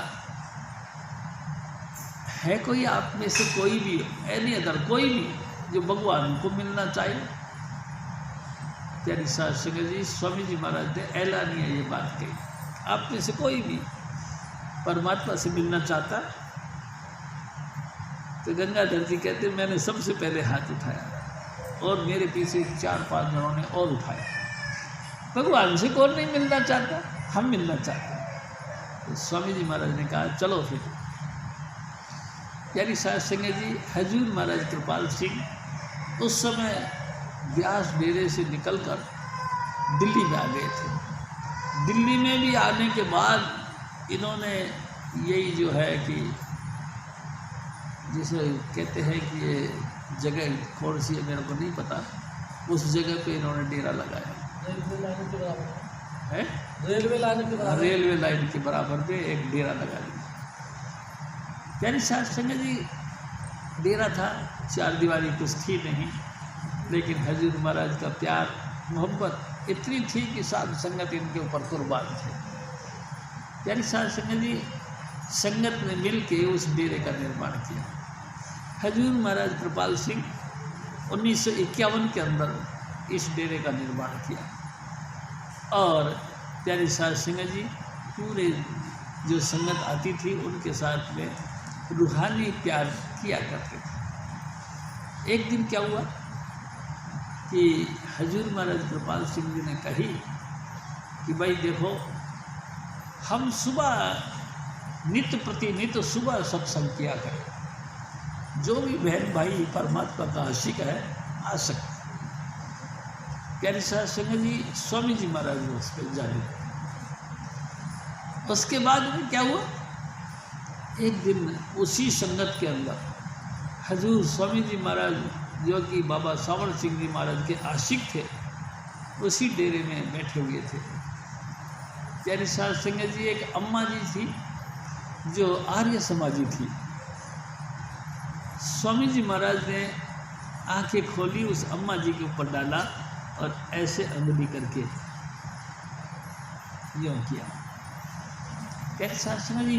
है कोई आप में से कोई भी, एनी अदर, कोई भी जो भगवान को मिलना चाहे? प्यारी साध संगत जी, स्वामी जी महाराज ने ऐलानिया ये बात कही, आप में से कोई भी परमात्मा से मिलना चाहता? तो गंगाधर जी कहते, मैंने सबसे पहले हाथ उठाया और मेरे पीछे 4-5 जनों ने और उठाया। भगवान से कौन नहीं मिलना चाहता? हम मिलना चाहते हैं। तो स्वामी जी महाराज ने कहा, चलो फिर। प्यारी साध संगत जी, हजूर महाराज कृपाल सिंह उस समय व्यास डेरे से निकलकर दिल्ली में आ गए थे। दिल्ली में भी आने के बाद इन्होंने यही जो है कि जिसे कहते हैं कि ये जगह कौन सी है मेरे को नहीं पता, उस जगह पे इन्होंने डेरा लगाया है। रेलवे लाइन के बराबर पे एक डेरा लगा दिया। प्यारी साध संगत जी, डेरा था, 4 दीवारी कुछ थी नहीं, लेकिन हजूर महाराज का प्यार मोहब्बत इतनी थी कि साध संगत इनके ऊपर कुर्बान थे। प्यारी साध संगत जी, संगत ने मिल के उस डेरे का निर्माण किया। हजूर महाराज कृपाल सिंह 1951 के अंदर इस डेरे का निर्माण किया और प्यारी साध संगत जी पूरे जो संगत आती थी उनके साथ में रूहानी प्यार किया करते थे। एक दिन क्या हुआ कि हजूर महाराज कृपाल सिंह जी ने कही कि भाई देखो, हम सुबह नित्य प्रति नित्य सुबह सत्संग किया करें, जो भी बहन भाई परमात्मा का आशिक है आ सकते। प्यारी साध संगत जी, स्वामी जी महाराज ने उस पर जाने। उसके बाद में क्या हुआ, एक दिन उसी संगत के अंदर हजूर स्वामी जी महाराज जो कि बाबा सावड़ सिंह जी महाराज के आशिक थे, उसी डेरे में बैठे हुए थे। प्यारी साध संगत जी, एक अम्मा जी थी जो आर्य समाजी थी। स्वामी जी महाराज ने आंखें खोली, उस अम्मा जी के ऊपर डाला और ऐसे अंगुली करके यूँ किया। प्यारी साध संगत जी,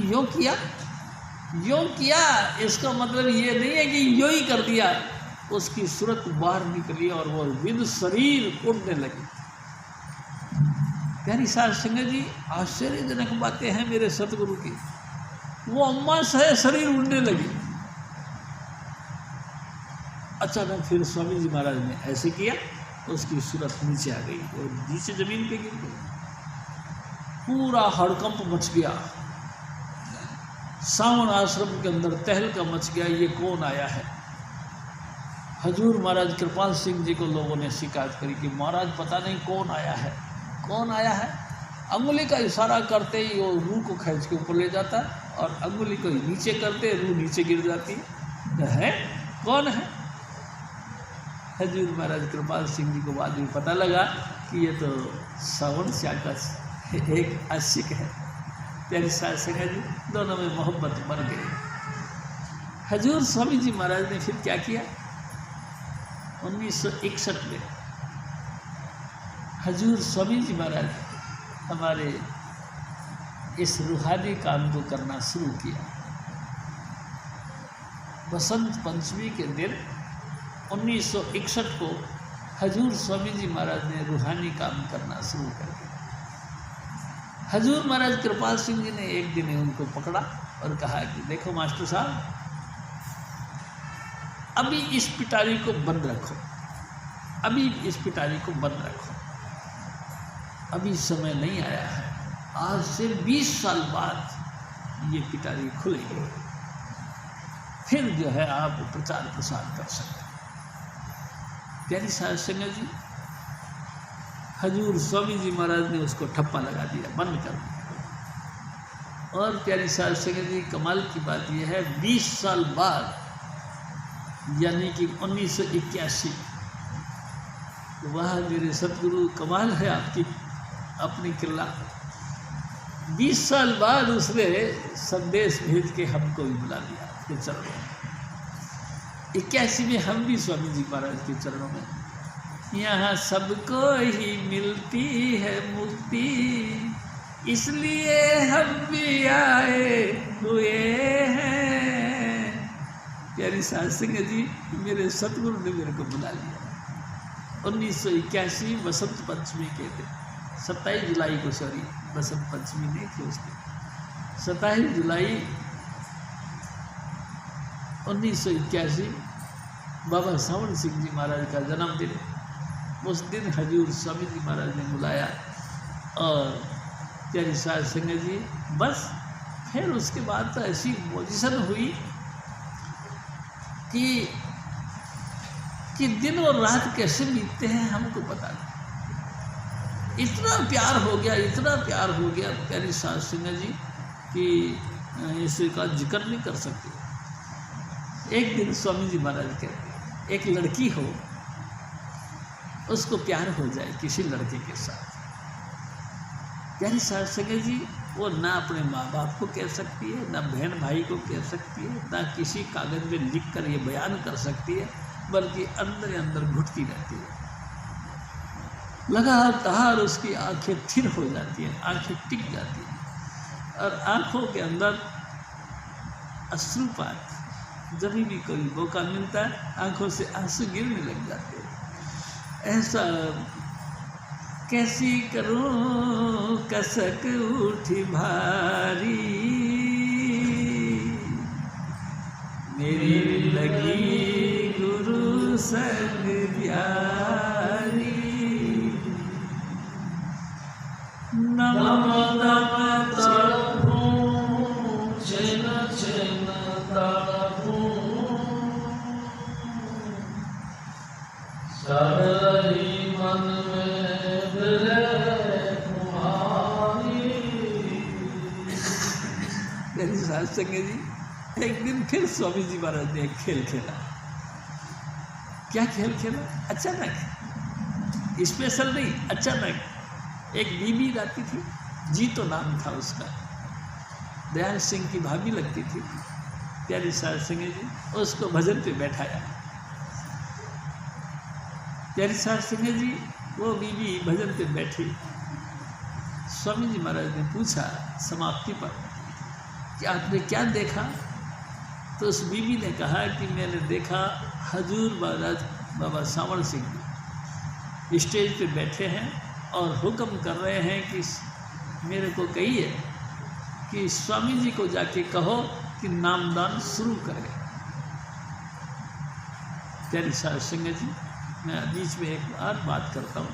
यूँ किया, इसका मतलब ये नहीं है कि यूँ ही कर दिया। उसकी सूरत बाहर निकली और वो विद शरीर उड़ने लगी। प्यारी साध संगत जी, आश्चर्यजनक बातें हैं मेरे सतगुरु की। वो अम्मा से शरीर उड़ने लगी। अचानक फिर स्वामी जी महाराज ने ऐसे किया, उसकी सूरत नीचे आ गई और नीचे जमीन पे गिर गई। पूरा हड़कंप मच गया, सावन आश्रम के अंदर तहलका मच गया। ये कौन आया है? हजूर महाराज कृपाल सिंह जी को लोगों ने शिकायत करी कि महाराज पता नहीं कौन आया है, कौन आया है। अंगुली का इशारा करते ही वो रूह को खींच के ऊपर ले जाता है और अंगुली को नीचे करते रूह नीचे गिर जाती है। कौन है? हजूर महाराज कृपाल सिंह जी को बाद में पता लगा कि ये तो सावन श्याम का एक आशिक है। प्यारी साध संगत जी, दोनों में मोहब्बत बन गई। हजूर स्वामी जी महाराज ने फिर क्या किया, 1961 में हजूर स्वामी जी महाराज हमारे इस रूहानी काम को करना शुरू किया। बसंत पंचमी के दिन 1961 को हजूर स्वामी जी महाराज ने रूहानी काम करना शुरू कर दिया। हजूर महाराज कृपाल सिंह जी ने एक दिन उनको पकड़ा और कहा कि देखो मास्टर साहब, अभी इस पिटारी को बंद रखो, अभी इस पिटारी को बंद रखो, अभी समय नहीं आया है, आज से 20 साल बाद ये पिटारी खुलेगी, फिर जो है आप प्रचार प्रसार कर सकते हैं। प्यारी साध संगत जी, हजूर स्वामी जी महाराज ने उसको ठप्पा लगा दिया, बंद कर दिया। और प्यारी साहब संगत जी, कमाल की बात यह है 20 साल बाद, यानी कि 1981, वह मेरे सतगुरु, कमाल है आपकी अपनी किला, 20 साल बाद उसने संदेश भेज के हमको भी बुला लिया आपके चरणों में। 81 में हम भी स्वामी जी महाराज के चरणों में, यहाँ सबको ही मिलती है मुक्ति, इसलिए हम भी आए हुए हैं। प्यारी साध संगत जी, मेरे सतगुरु ने मेरे को बुला लिया। 1981 बसंत पंचमी के दिन, 27 जुलाई को, सॉरी बसंत पंचमी नहीं थी उस दिन, 27 जुलाई 1981 बाबा सावण सिंह जी महाराज का जन्मदिन। उस दिन हजूर स्वामी जी महाराज ने बुलाया और प्यारी साध संगत जी, बस फिर उसके बाद तो ऐसी पोजीशन हुई कि दिन और रात कैसे बीतते हैं हमको पता नहीं। इतना प्यार हो गया, इतना प्यार हो गया प्यारी साध संगत जी कि इसका जिक्र नहीं कर सकते। एक दिन स्वामी जी महाराज कहते, एक लड़की हो, उसको प्यार हो जाए किसी लड़के के साथ, प्यारी साध संगत जी, वो ना अपने माँ बाप को कह सकती है, ना बहन भाई को कह सकती है, ना किसी कागज़ में लिख कर ये बयान कर सकती है, बल्कि अंदर ही अंदर घुटती रहती है। लगातार उसकी आंखें थिर हो जाती हैं, आंखें टिक जाती हैं और आंखों के अंदर अश्रुपात, जब भी कोई मौका मिलता है आंखों से आंसू गिरने लग जाते हैं। ऐसा कैसी करूं कसक उठी भारी, मेरी लगी गुरु संग प्यारी, नम नम तड़पूं छिन छिन तड़पूं, सरली मन में विरह तुम्हारी। मेरी साध संगत जी, एक दिन फिर स्वामी जी महाराज ने एक खेल खेला। क्या खेल खेला? अचानक, स्पेशल नहीं, अचानक एक बीबी आती थी, जीतो नाम था उसका, दयाल सिंह की भाभी लगती थी। प्यारी साध संगत जी, उसको भजन पे बैठाया। प्यारी साध संगत जी, वो बीबी भजन पे बैठी। स्वामी जी महाराज ने पूछा समाप्ति पर कि आपने क्या देखा? तो उस बीबी ने कहा कि मैंने देखा हजूर महाराज बाबा सावण सिंह जी स्टेज पे बैठे हैं और हुक्म कर रहे हैं कि मेरे को कहिए कि स्वामी जी को जाके कहो कि नामदान शुरू करें। प्यारी साध संगत जी, मैं बीच में एक और बात करता हूँ।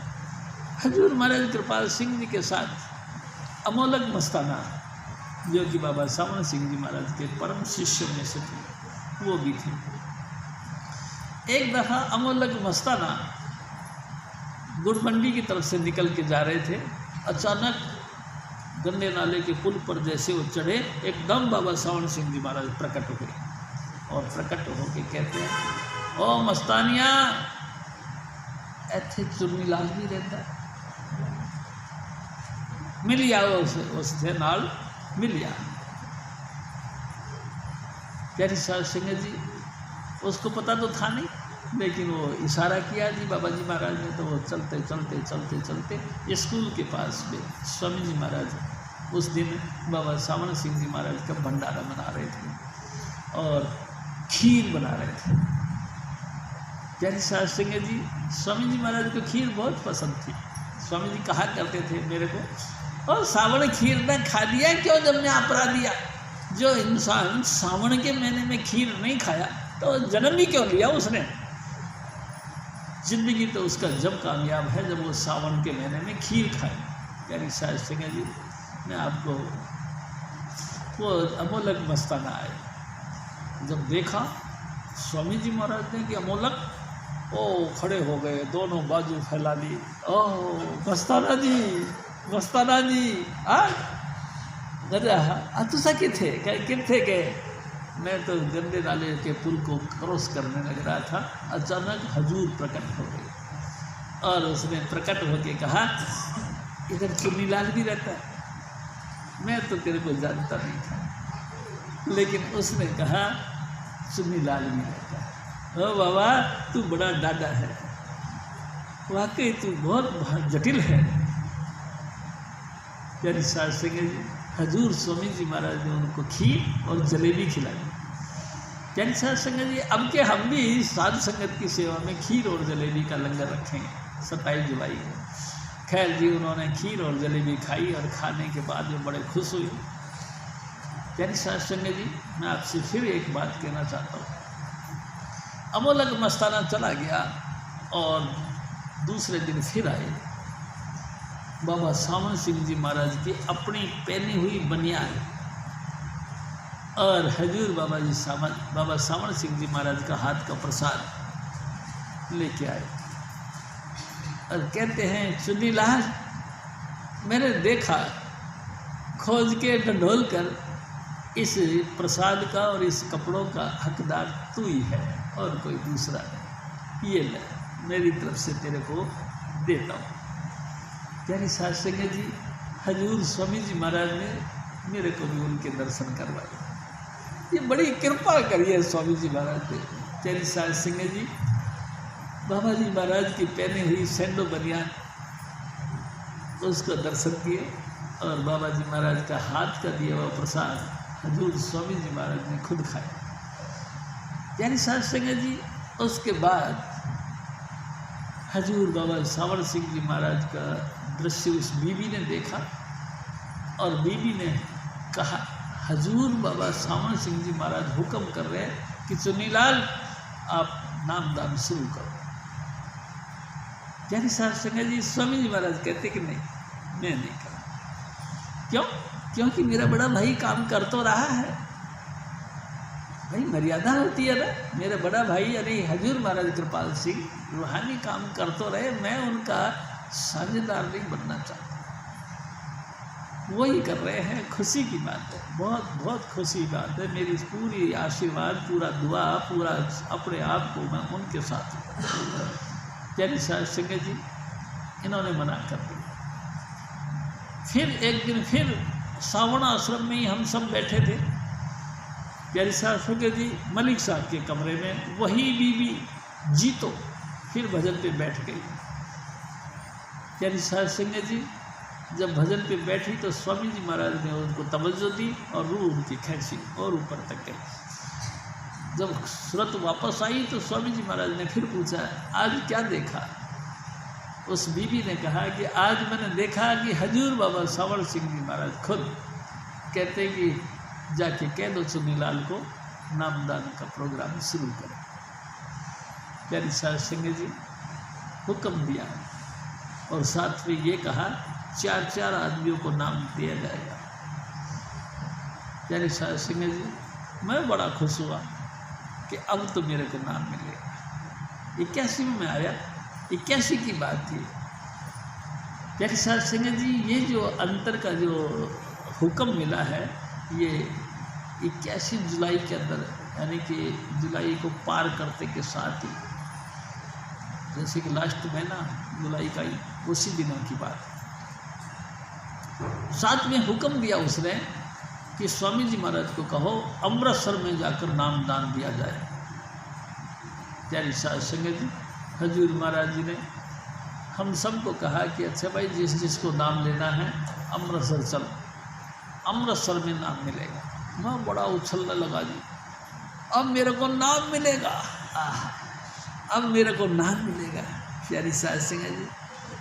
हजूर महाराज कृपाल सिंह जी के साथ अमोलक मस्ताना, जो कि बाबा सावण सिंह जी महाराज के परम शिष्य में से थे, वो भी थे। एक दफ़ा अमोलक मस्ताना गुड़मंडी की तरफ से निकल के जा रहे थे। अचानक गंदे नाले के पुल पर जैसे वो चढ़े, एकदम बाबा सावण सिंह जी महाराज प्रकट हुए और प्रकट होके कहते हैं, ओ मस्तानिया, ऐथे चुन्नीलाल भी रहता है, मिल आओ उससे नाल मिल आ। प्यारी साध संगत जी, उसको पता तो था नहीं, लेकिन वो इशारा किया जी बाबा जी महाराज ने, तो वो चलते चलते चलते चलते स्कूल के पास में स्वामी जी महाराज उस दिन बाबा सावण सिंह जी महाराज का भंडारा बना रहे थे और खीर बना रहे थे। प्यारी साध संगत जी, स्वामी जी महाराज को खीर बहुत पसंद थी। स्वामी जी कहा करते थे मेरे को, और सावण खीर ने खा दिया क्यों जब ने अपरा दिया? जो इंसान सावण के महीने में खीर नहीं खाया तो जन्म ही क्यों लिया उसने? जिंदगी तो उसका जब कामयाब है जब वो सावन के महीने में खीर खाए। प्यारी साध संगत जी, मैं आपको वो अमोलक मस्ताना आए, जब देखा स्वामी जी महाराज ने कि अमोलक, ओ खड़े हो गए, दोनों बाजू फैला ली। ओह मस्ताना जी, मस्ताना जी, गधा तुसा किथे किथे गए? मैं तो गंदे नाले के पुल को क्रॉस करने लग रहा था, अचानक हजूर प्रकट हो गए और उसने प्रकट होके कहा इधर चुन्नीलाल भी रहता है। मैं तो तेरे को जानता नहीं था, लेकिन उसने कहा चुन्नीलाल भी रहता है। ओ बाबा तू बड़ा दादा है, वाकई तू बहुत जटिल है। प्यारी साध संगत जी, हजूर स्वामी जी महाराज ने उनको खीर और जलेबी खिलाई। प्यारी साध संगत जी, अब के हम भी साध संगत की सेवा में खीर और जलेबी का लंगर रखेंगे 27 जुलाई को। खैर जी, उन्होंने खीर और जलेबी खाई और खाने के बाद में बड़े खुश हुए। प्यारी साध संगत जी, मैं आपसे फिर एक बात कहना चाहता हूँ। अमोलक मस्ताना चला गया और दूसरे दिन फिर आए। बाबा सावन सिंह जी महाराज की अपनी पहनी हुई बनियान और हजूर बाबा सावन सिंह जी महाराज का हाथ का प्रसाद लेके आए और कहते हैं चुन्नीलाल, मैंने देखा खोज के ढंढोल कर इस प्रसाद का और इस कपड़ों का हकदार तू ही है और कोई दूसरा नहीं। ये ले, मेरी तरफ से तेरे को देता हूँ। प्यारी साध संगत जी, हजूर स्वामी जी महाराज ने मेरे को भी उनके दर्शन करवाए। ये बड़ी कृपा करी है स्वामी जी महाराज ने। प्यारी साध संगत जी, बाबा जी महाराज की पहनी हुई सैंडो बनियान उसका दर्शन किए और बाबा जी महाराज का हाथ का दिया हुआ प्रसाद हजूर स्वामी जी महाराज ने खुद खाया। प्यारी साध संगत जी, उसके बाद हजूर बाबा सावन सिंह जी महाराज का दृश्य उस बीबी ने देखा और बीबी ने कहा हजूर बाबा सावन सिंह जी महाराज हुक्म कर रहे हैं कि चुन्नीलाल आप नामदान शुरू करो। प्यारी साध संगत जी, स्वामी जी महाराज कहते कि नहीं, मैं नहीं करा। क्यों? क्योंकि मेरा बड़ा भाई काम कर तो रहा है। भाई मर्यादा होती है ना। मेरा बड़ा भाई यानी हजूर महाराज कृपाल सिंह रूहानी काम कर तो रहे, मैं उनका साझेदार नहीं बनना चाहता। वही कर रहे हैं, खुशी की बात है, बहुत बहुत खुशी की बात है। मेरी पूरी आशीर्वाद, पूरा दुआ, पूरा अपने आप को मैं उनके साथ हूँ। प्यारी साध संगत जी, इन्होंने मना कर दिया। फिर एक दिन फिर सावण आश्रम में ही हम सब बैठे थे। प्यारी साध संगत जी, मलिक साहब के कमरे में वही बीबी जीतो फिर भजन पे बैठ गई। प्यारी साध संगत जी, जब भजन पे बैठी तो स्वामी जी महाराज ने उनको तवज्जो दी और रूह उनकी खींची और ऊपर तक गई। जब सूरत वापस आई तो स्वामी जी महाराज ने फिर पूछा आज क्या देखा? उस बीबी ने कहा कि आज मैंने देखा कि हजूर बाबा सावन सिंह जी महाराज खुद कहते कि जाके कह दो चुन्नीलाल को नामदान का प्रोग्राम शुरू करें। प्यारी साध संगत जी, हुक्म दिया और साथ में ये कहा 4-4 आदमियों को नाम दिया जाएगा। प्यारी साध संगत जी, मैं बड़ा खुश हुआ कि अब तो मेरे को नाम मिलेगा। 81 में आया, 81 की बात थी। प्यारी साध संगत जी, ये जो अंतर का जो हुक्म मिला है ये 81 जुलाई के अंदर, यानी कि जुलाई को पार करते के साथ ही, जैसे कि लास्ट महीना जुलाई का ही उसी दिनों की बात। साथ में हुक्म दिया उसने कि स्वामी जी महाराज को कहो अमृतसर में जाकर नामदान दिया जाए। प्यारी साध संगत जी, हजूर महाराज जी ने हम सबको कहा कि अच्छा भाई, जिस जिसको नाम लेना है अमृतसर चल, अमृतसर में नाम मिलेगा। मैं बड़ा उछलने लगा जी, अब मेरे को नाम मिलेगा, अब मेरे को नाम मिलेगा। प्यारी साध संगत जी,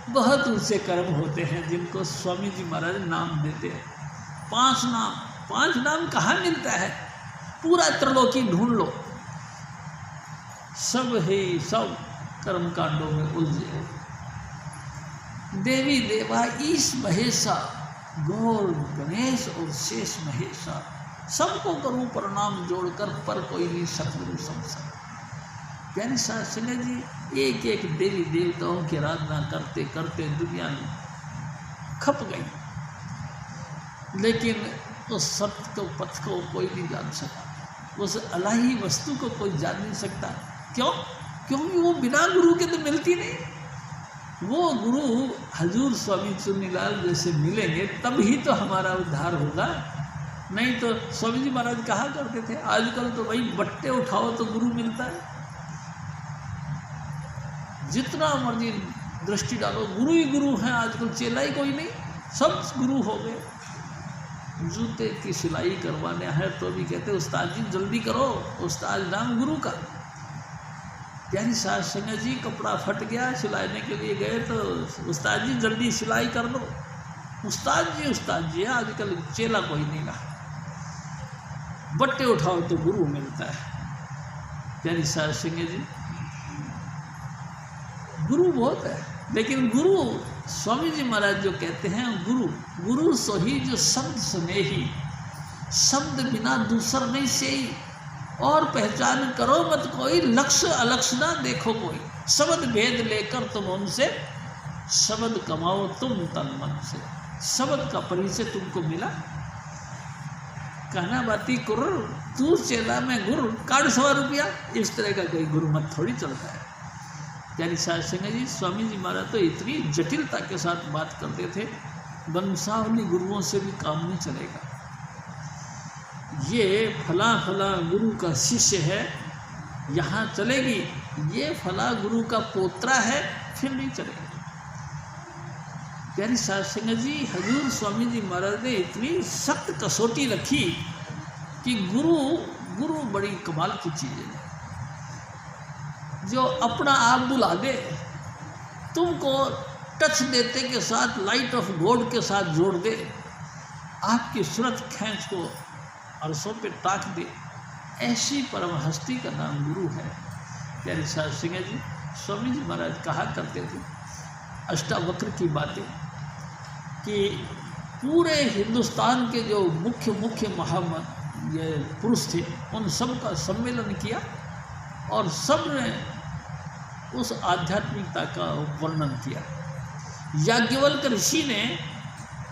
बहुत ऊंचे कर्म होते हैं जिनको स्वामी जी महाराज नाम देते हैं। 5 नाम कहाँ मिलता है? पूरा त्रिलोकी ढूंढ लो, सब कर्म कांडों में उलझे। देवी देवा ईश महेशा, गौर गणेश और शेष महेशा, सबको करूं प्रणाम जोड़कर, पर कोई नहीं सतगुरु संसार। प्यारी साध संगत जी, एक एक देवी देवताओं की आराधना करते करते दुनिया खप गई, लेकिन उस सत्य को, पथ को कोई नहीं जान सका, उस अलाही वस्तु को कोई जान नहीं सकता। क्यों? क्योंकि वो बिना गुरु के तो मिलती नहीं। वो गुरु हजूर स्वामी चुन्नीलाल जैसे मिलेंगे तब ही तो हमारा उद्धार होगा। नहीं तो स्वामी जी महाराज कहा करते थे, आजकल तो भाई बट्टे उठाओ तो गुरु मिलता है, जितना मर्जी दृष्टि डालो गुरु ही गुरु हैं, आजकल चेला ही कोई नहीं, सब गुरु हो गए। जूते की सिलाई करवाने है तो भी कहते उस्ताद जी जल्दी करो, उस्ताद नाम गुरु का। प्यारी सास संगत जी कपड़ा फट गया, सिलाने के लिए गए तो उस्ताद जी जल्दी सिलाई कर दो। उस्ताद जी आजकल चेला कोई नहीं रहा, बट्टे उठाओ तो गुरु मिलता है। प्यारी सास संगत जी गुरु बहुत है, लेकिन गुरु स्वामी जी महाराज जो कहते हैं गुरु सोही जो शब्द सुने ही, शब्द बिना दूसर नहीं सेई, और पहचान करो मत कोई, लक्ष्य अलक्ष्य ना देखो कोई, शब्द भेद लेकर तुम उनसे, शब्द कमाओ तुम तन मन से। शब्द का परिचय तुमको मिला, कहना बाती कुर तू चेला में गुरु काट 100 रुपया, इस तरह का कोई गुरु मत थोड़ी चलता है। प्यारी सास संगत जी स्वामी जी महाराज तो इतनी जटिलता के साथ बात करते थे, वंशावली गुरुओं से भी काम नहीं चलेगा। ये फला फला गुरु का शिष्य है यहाँ चलेगी, ये फला गुरु का पोत्रा है फिर नहीं चलेगा। प्यारी सास संगत जी हजूर स्वामी जी महाराज ने इतनी सख्त कसौटी रखी कि गुरु बड़ी कमाल की चीज़ है, जो अपना आप बुला दे, तुमको टच देते के साथ लाइट ऑफ गॉड के साथ जोड़ दे, आपकी सूरत खींच को अरसों पे टाक दे, ऐसी परम हस्ती का नाम गुरु है। प्यारी सास संगत जी स्वामी जी महाराज कहा करते थे अष्टावक्र की बातें कि पूरे हिंदुस्तान के जो मुख्य ये पुरुष थे उन सब का सम्मेलन किया और सब ने उस आध्यात्मिकता का वर्णन किया। याज्ञवल्क्य ऋषि ने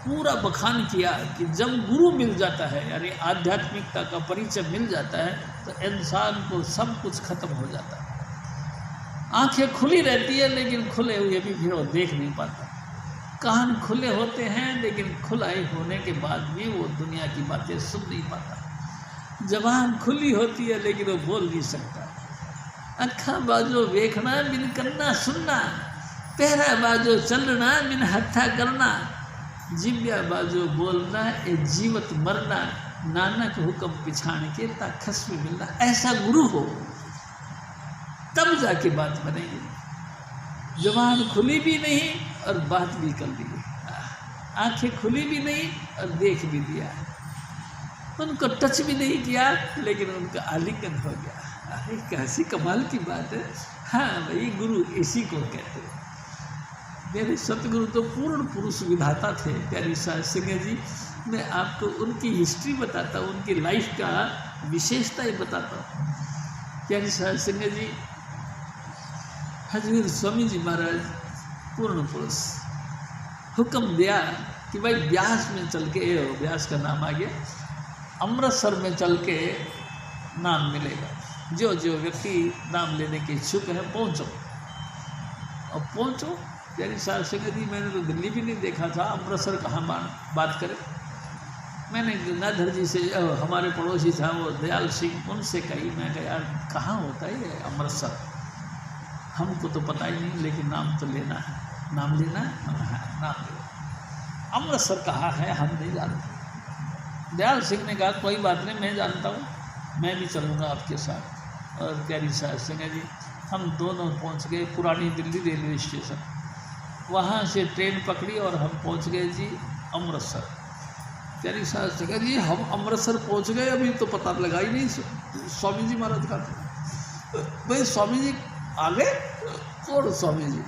पूरा बखान किया कि जब गुरु मिल जाता है, यानी आध्यात्मिकता का परिचय मिल जाता है, तो इंसान को सब कुछ खत्म हो जाता है। आंखें खुली रहती है लेकिन खुले हुए भी फिर वो देख नहीं पाता, कान खुले होते हैं लेकिन खुलाई होने के बाद भी वो दुनिया की बातें सुन नहीं पाता, ज़बान खुली होती है लेकिन वो बोल नहीं सकता। अखा बाजो देखना बिन करना सुनना, पहरा बाजो चलना बिन हत्था करना, जिब्या बाजो बोलना ए जीवत मरना, नानक हुक्म पिछाड़ के ता खस्म मिलना। ऐसा गुरु हो तब जाके बात बनेगी। जुबान खुली भी नहीं और बात भी कर दी, आंखें खुली भी नहीं और देख भी दिया, उनको टच भी नहीं किया लेकिन उनका आलिंगन हो गया। अरे कैसी कमाल की बात है। हाँ भाई गुरु इसी को कहते हैं। मेरे सतगुरु तो पूर्ण पुरुष विधाता थे। प्यारी सास संगत जी मैं आपको उनकी हिस्ट्री बताता हूँ, उनकी लाइफ का विशेषता ही बताता हूँ। प्यारी सास संगत जी हजूर स्वामी जी महाराज पूर्ण पुरुष, हुक्म दिया कि भाई ब्यास में चल के, ब्यास का नाम आ गया, अमृतसर में चल के नाम मिलेगा। जो जो व्यक्ति नाम लेने के इच्छुक है पहुँचो। अब पहुँचो। प्यारी सास संगत जी मैंने तो दिल्ली भी नहीं देखा था, अमृतसर कहाँ बात करें। मैंने गंगाधर जी से, हमारे पड़ोसी था वो दयाल सिंह, उनसे कही, मैं कहा यार कहाँ होता है ये अमृतसर, हमको तो पता ही नहीं लेकिन नाम तो लेना है। नाम लेना है? हाँ नाम लेना। अमृतसर कहाँ है हम नहीं जानते। दयाल सिंह ने कहा कोई बात नहीं, मैं जानता हूँ, मैं भी चलूँगा आपके साथ। और प्यारी सास संगत जी हम दोनों पहुँच गए पुरानी दिल्ली रेलवे स्टेशन, वहाँ से ट्रेन पकड़ी और हम पहुँच गए जी अमृतसर। प्यारी सास संगत जी हम अमृतसर पहुँच गए, अभी तो पता लगा ही नहीं स्वामी जी महाराज का। भाई स्वामी जी आ गए? कौन स्वामी जी?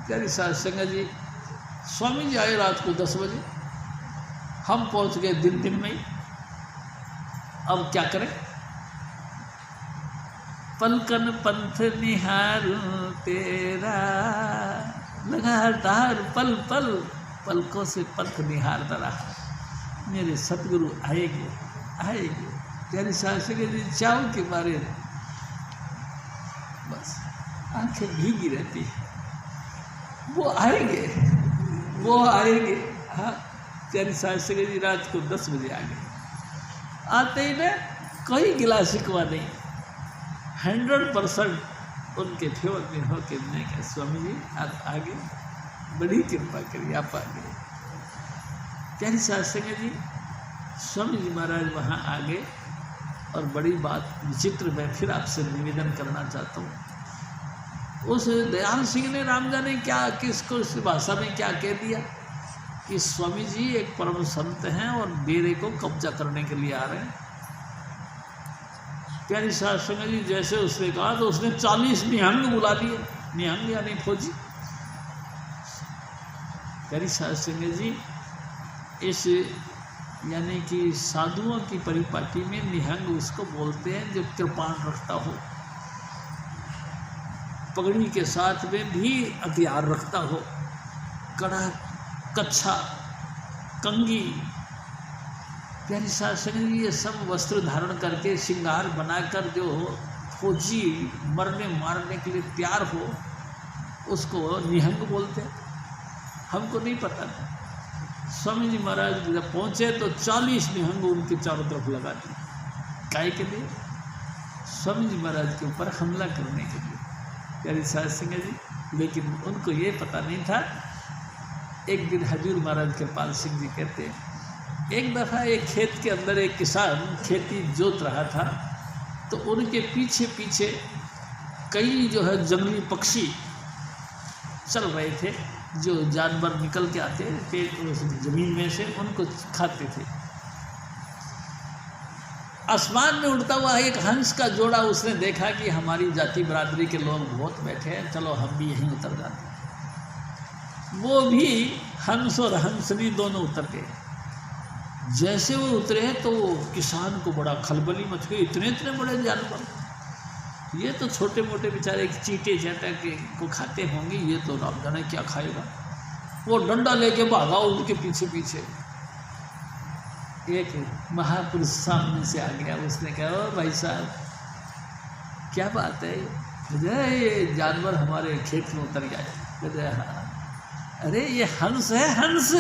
प्यारी सास संगत जी स्वामी जी आए रात को 10 बजे, हम पहुँच गए दिन में ही। अब क्या करें? पलकन पंथ निहार तेरा, लगातार पल पल पलकों से पंथ निहार रहा। मेरे सतगुरु आएंगे आएंगे। प्यारी शास्त्री जी चाव के मारे बस आंखें भीगी रहती है, वो आएंगे वो आएंगे। हाँ, प्यारी शास्त्री जी रात को 10 बजे आ गए। आते ही ना कोई गिला शिकवा नहीं, 100% उनके फेवर में होकर मैं कहा स्वामी जी आप आगे, बड़ी कृपा करिए आप आगे। प्यारी शास्त्री जी स्वामी जी महाराज वहाँ आ गए और बड़ी बात विचित्र मैं फिर आपसे निवेदन करना चाहता हूँ। उस दयाल सिंह ने राम जाने क्या किसको इस भाषा में क्या कह दिया कि स्वामी जी एक परम संत हैं और डेरे को कब्जा करने के लिए आ रहे हैं। प्यारी शास्त्री जी जैसे उसने कहा तो उसने 40 निहंग बुला दिए, निहंग यानी फौजी। प्यारी शास्त्री जी इस यानी कि साधुओं की परिपाटी में निहंग उसको बोलते हैं जो कृपाण रखता हो, पगड़ी के साथ में भी हथियार रखता हो, कड़ा कच्छा कंगी। प्यारी शास्त्री जी ये सब वस्त्र धारण करके श्रृंगार बनाकर जो फौजी मरने मारने के लिए तैयार हो उसको निहंग बोलते हैं। हमको नहीं पता था। स्वामी जी महाराज जब पहुँचे तो 40 निहंग उनके चारों तरफ लगा दिए। काय के लिए? स्वामी जी महाराज के ऊपर हमला करने के लिए। प्यारी शास्त्री जी लेकिन उनको ये पता नहीं था। एक दिन हजूर महाराज कृपाल सिंह जी कहते हैं एक दफ़ा एक खेत के अंदर एक किसान खेती जोत रहा था तो उनके पीछे पीछे कई जो है जंगली पक्षी चल रहे थे, जो जानवर निकल के आते पेड़ जमीन में से उनको खाते थे। आसमान में उड़ता हुआ एक हंस का जोड़ा उसने देखा कि हमारी जाति बरादरी के लोग बहुत बैठे हैं, चलो हम भी यहीं उतर जाते हैं। वो भी हंस और हंसनी दोनों उतर गए। जैसे वो उतरे तो किसान को बड़ा खलबली मच गई, इतने इतने बड़े जानवर, ये तो छोटे मोटे बेचारे चींटे चैटे को खाते होंगे, ये तो राम जाने क्या खाएगा। वो डंडा लेके भागा उनके पीछे पीछे। एक महापुरुष सामने से आ गया, उसने कहा ओ भाई साहब क्या बात है, ये जानवर हमारे खेत में उतर गया। अरे ये हंस है, हंस,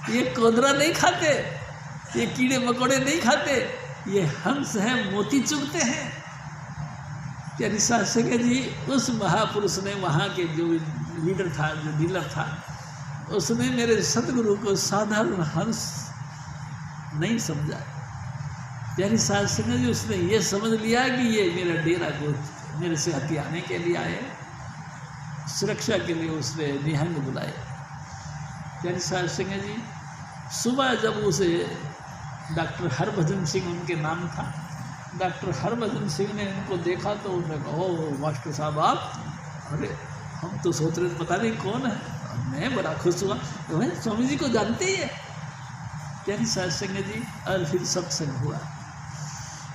ये कोदरा नहीं खाते, ये कीड़े मकोड़े नहीं खाते, ये हंस है, मोती चुगते हैं। प्यारी शास्त्री जी उस महापुरुष ने वहाँ के जो लीडर था, जो डीलर था, उसने मेरे सतगुरु को साधारण हंस नहीं समझा। प्यारी शास्त्री जी उसने ये समझ लिया कि ये मेरा डेरा को मेरे से हथियाने के लिए आए, सुरक्षा के लिए उसने निहंग बुलाए। प्यारी शास्त्री जी सुबह जब उसे डॉक्टर हरभजन सिंह उनके नाम था, डॉक्टर हरभजन सिंह ने इनको देखा तो उन्होंने कहा ओ मास्टर साहब आप, अरे हम तो सोच रहे पता नहीं कौन है। मैं बड़ा खुश हुआ, तो स्वामी जी को जानते ही है। प्यारी शास्त्री जी और फिर सत्संग हुआ।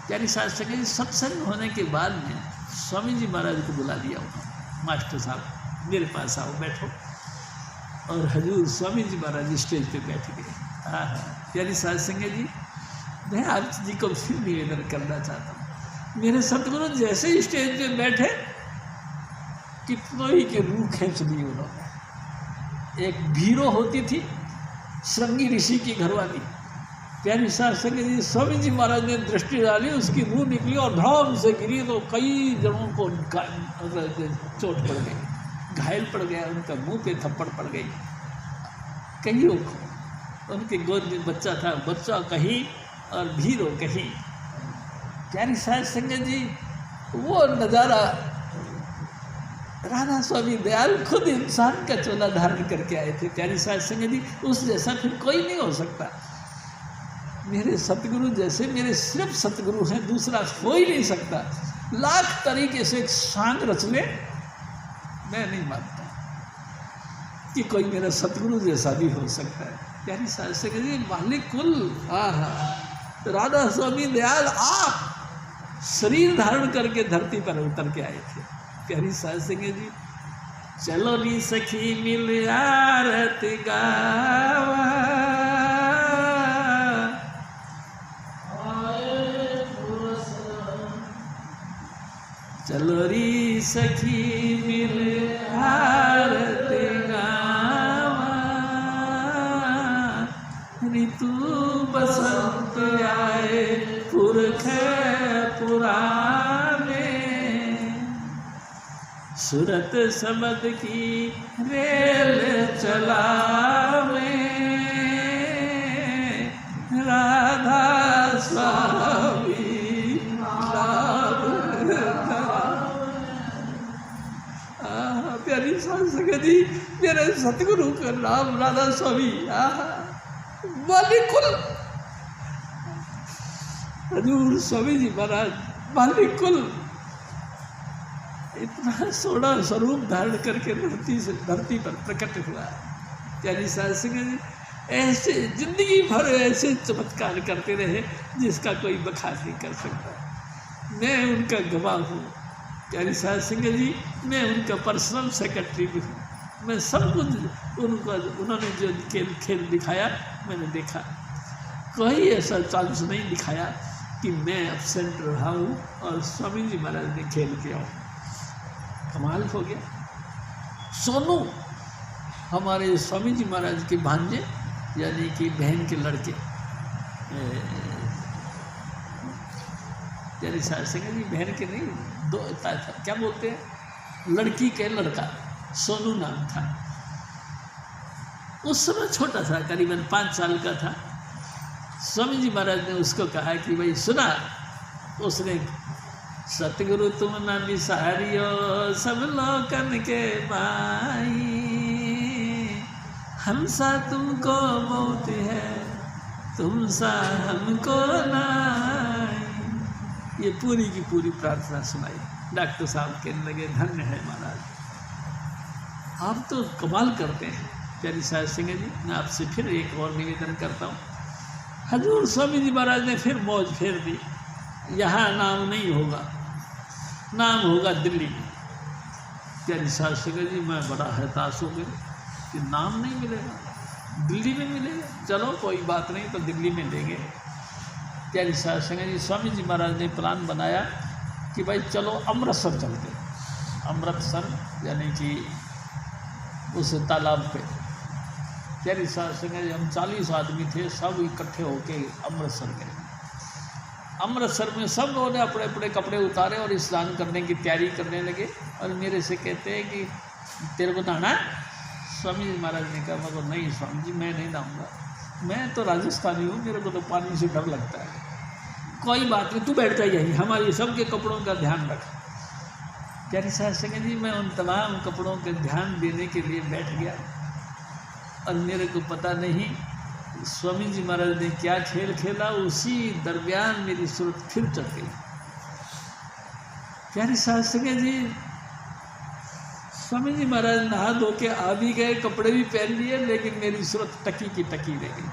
प्यारी शास्त्री जी सत्संग होने के बाद में स्वामी जी महाराज को बुला लिया उन्होंने, मास्टर साहब मेरे पास आओ बैठो। और हजूर स्वामी जी महाराज स्टेज पे बैठ गए। प्यारी शास्त्री जी मैं आप जी को फिर निवेदन करना चाहता हूँ, मेरे सतगुरु जैसे स्टेज पे बैठे कितनों ही के रूह खींच लिए उन्होंने। एक भीरो होती थी श्रृंगी ऋषि की घरवाली, प्यारी शास्त्री जी स्वामी जी महाराज ने दृष्टि डाली, उसकी रूह निकली और धड़ाम से गिरी तो कई जनों को चोट पड़ गई, घायल पड़ गया, उनका मुंह पे थप्पड़ पड़ गई। कईयों को उनके गोद में बच्चा था, बच्चा कहीं और भीरो कहीं। प्यारी शास्त्री जी वो नज़ारा, राधा स्वामी दयाल खुद इंसान का चोला धारण करके आए थे। प्यारी शास्त्री जी उस जैसा फिर कोई नहीं हो सकता। मेरे सतगुरु जैसे मेरे सिर्फ सतगुरु हैं, दूसरा हो ही नहीं सकता। लाख तरीके से एक सांग रच ले, मैं नहीं मानता कि कोई मेरा सतगुरु जैसा भी हो सकता है। प्यारी शास्त्री जी मालिक कुल राधा स्वामी दयाल आप शरीर धारण करके धरती पर उतर के आए थे। प्यारी शास्त्री जी चलो नी सखी मिल आरती गावा, सखी मिल आरती गावा, ऋतु बसंत आए पुरख पुराने, सूरत सबद की रेल चलावे, राधा स्वामी लाभ प्यारी संगत जी, मेरे सतगुरु का नाम राधा स्वामी मालिकुल हजूर स्वामी जी महाराज मालिकुल इतना सोना स्वरूप धारण करके धरती पर प्रकट हुआ। प्यारी साध संगत जी, ऐसे जिंदगी भर ऐसे चमत्कार करते रहे जिसका कोई बखान नहीं कर सकता। मैं उनका गवाह हूँ प्यारी साध संगत जी, मैं उनका पर्सनल सेक्रेटरी भी हूँ। मैं सब कुछ उन्होंने जो खेल दिखाया मैंने देखा, कोई ऐसा चांस नहीं दिखाया कि मैं एब्सेंट रहा हूँ और स्वामी जी महाराज ने खेल किया हो। कमाल हो गया। सोनू हमारे स्वामी जी महाराज के भांजे यानी कि बहन के लड़के, यानी साध संगत जी बहन के नहीं, दो क्या बोलते हैं, लड़की के लड़का सोनू नाम था। उस समय छोटा था, करीबन 5 साल का था। स्वामी जी महाराज ने उसको कहा कि भाई सुना, उसने सतगुरु तुम न बिसारियो सब लोकन के माई, हमसा तुमको मौत है तुमसा हमको नाई। ये पूरी की पूरी प्रार्थना सुनाई। डॉक्टर साहब कहने लगे धन्य है महाराज, आप तो कमाल करते हैं। प्यारी साध संगत जी, मैं आपसे फिर एक और निवेदन करता हूँ। हजूर स्वामी जी महाराज ने फिर मौज फेर दी, यहाँ नाम नहीं होगा, नाम होगा दिल्ली में। प्यारी साध संगत जी, मैं बड़ा हताश हो गया कि नाम नहीं मिलेगा, दिल्ली में मिलेगा। चलो कोई बात नहीं, तो दिल्ली में लेंगे। प्यारी साध संगत जी, स्वामी जी महाराज ने प्लान बनाया कि भाई चलो अमृतसर चलते। अमृतसर यानी कि उस तालाब पे। प्यारी साध संगत जी, हम 40 आदमी थे, सब इकट्ठे होके अमृतसर गए। अमृतसर में सब लोगों ने अपने अपने कपड़े उतारे और स्नान करने की तैयारी करने लगे। और मेरे से कहते हैं कि तेरे को नहाना? स्वामी जी महाराज ने कहा मगर नहीं स्वामी जी, मैं नहीं नहाऊंगा, मैं तो राजस्थानी हूँ, मेरे को तो पानी से डर लगता है। कोई बात नहीं, तू बैठ जा यहीं, हमारे सबके कपड़ों का ध्यान रख। प्यारी साध संगत जी, मैं उन तमाम कपड़ों का ध्यान देने के लिए बैठ गया और मेरे को पता नहीं स्वामी जी महाराज ने क्या खेल खेला। उसी दरमियान मेरी सूरत फिर चढ़ गई। प्यारी साध संगत जी, स्वामी जी महाराज नहा धो के आ भी गए, कपड़े भी पहन लिए, लेकिन मेरी सूरत टकी की टकी रह गई।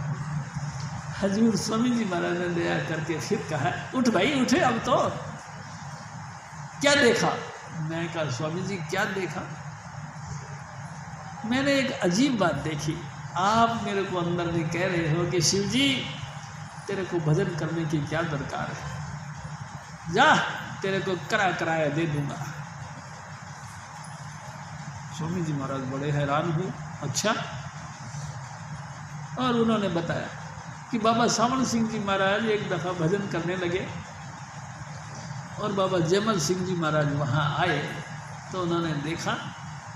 हजूर स्वामी जी महाराज ने दया करके फिर कहा उठ भाई उठे, अब तो क्या देखा? मैं कहा स्वामी जी क्या देखा? मैंने एक अजीब बात देखी। आप मेरे को अंदर में कह रहे हो कि शिव जी तेरे को भजन करने की क्या दरकार है, जा तेरे को कराया दे दूंगा। स्वामी जी महाराज बड़े हैरान हुए। अच्छा? और उन्होंने बताया कि बाबा सावण सिंह जी महाराज एक दफ़ा भजन करने लगे और बाबा जयमल सिंह जी महाराज वहाँ आए तो उन्होंने देखा,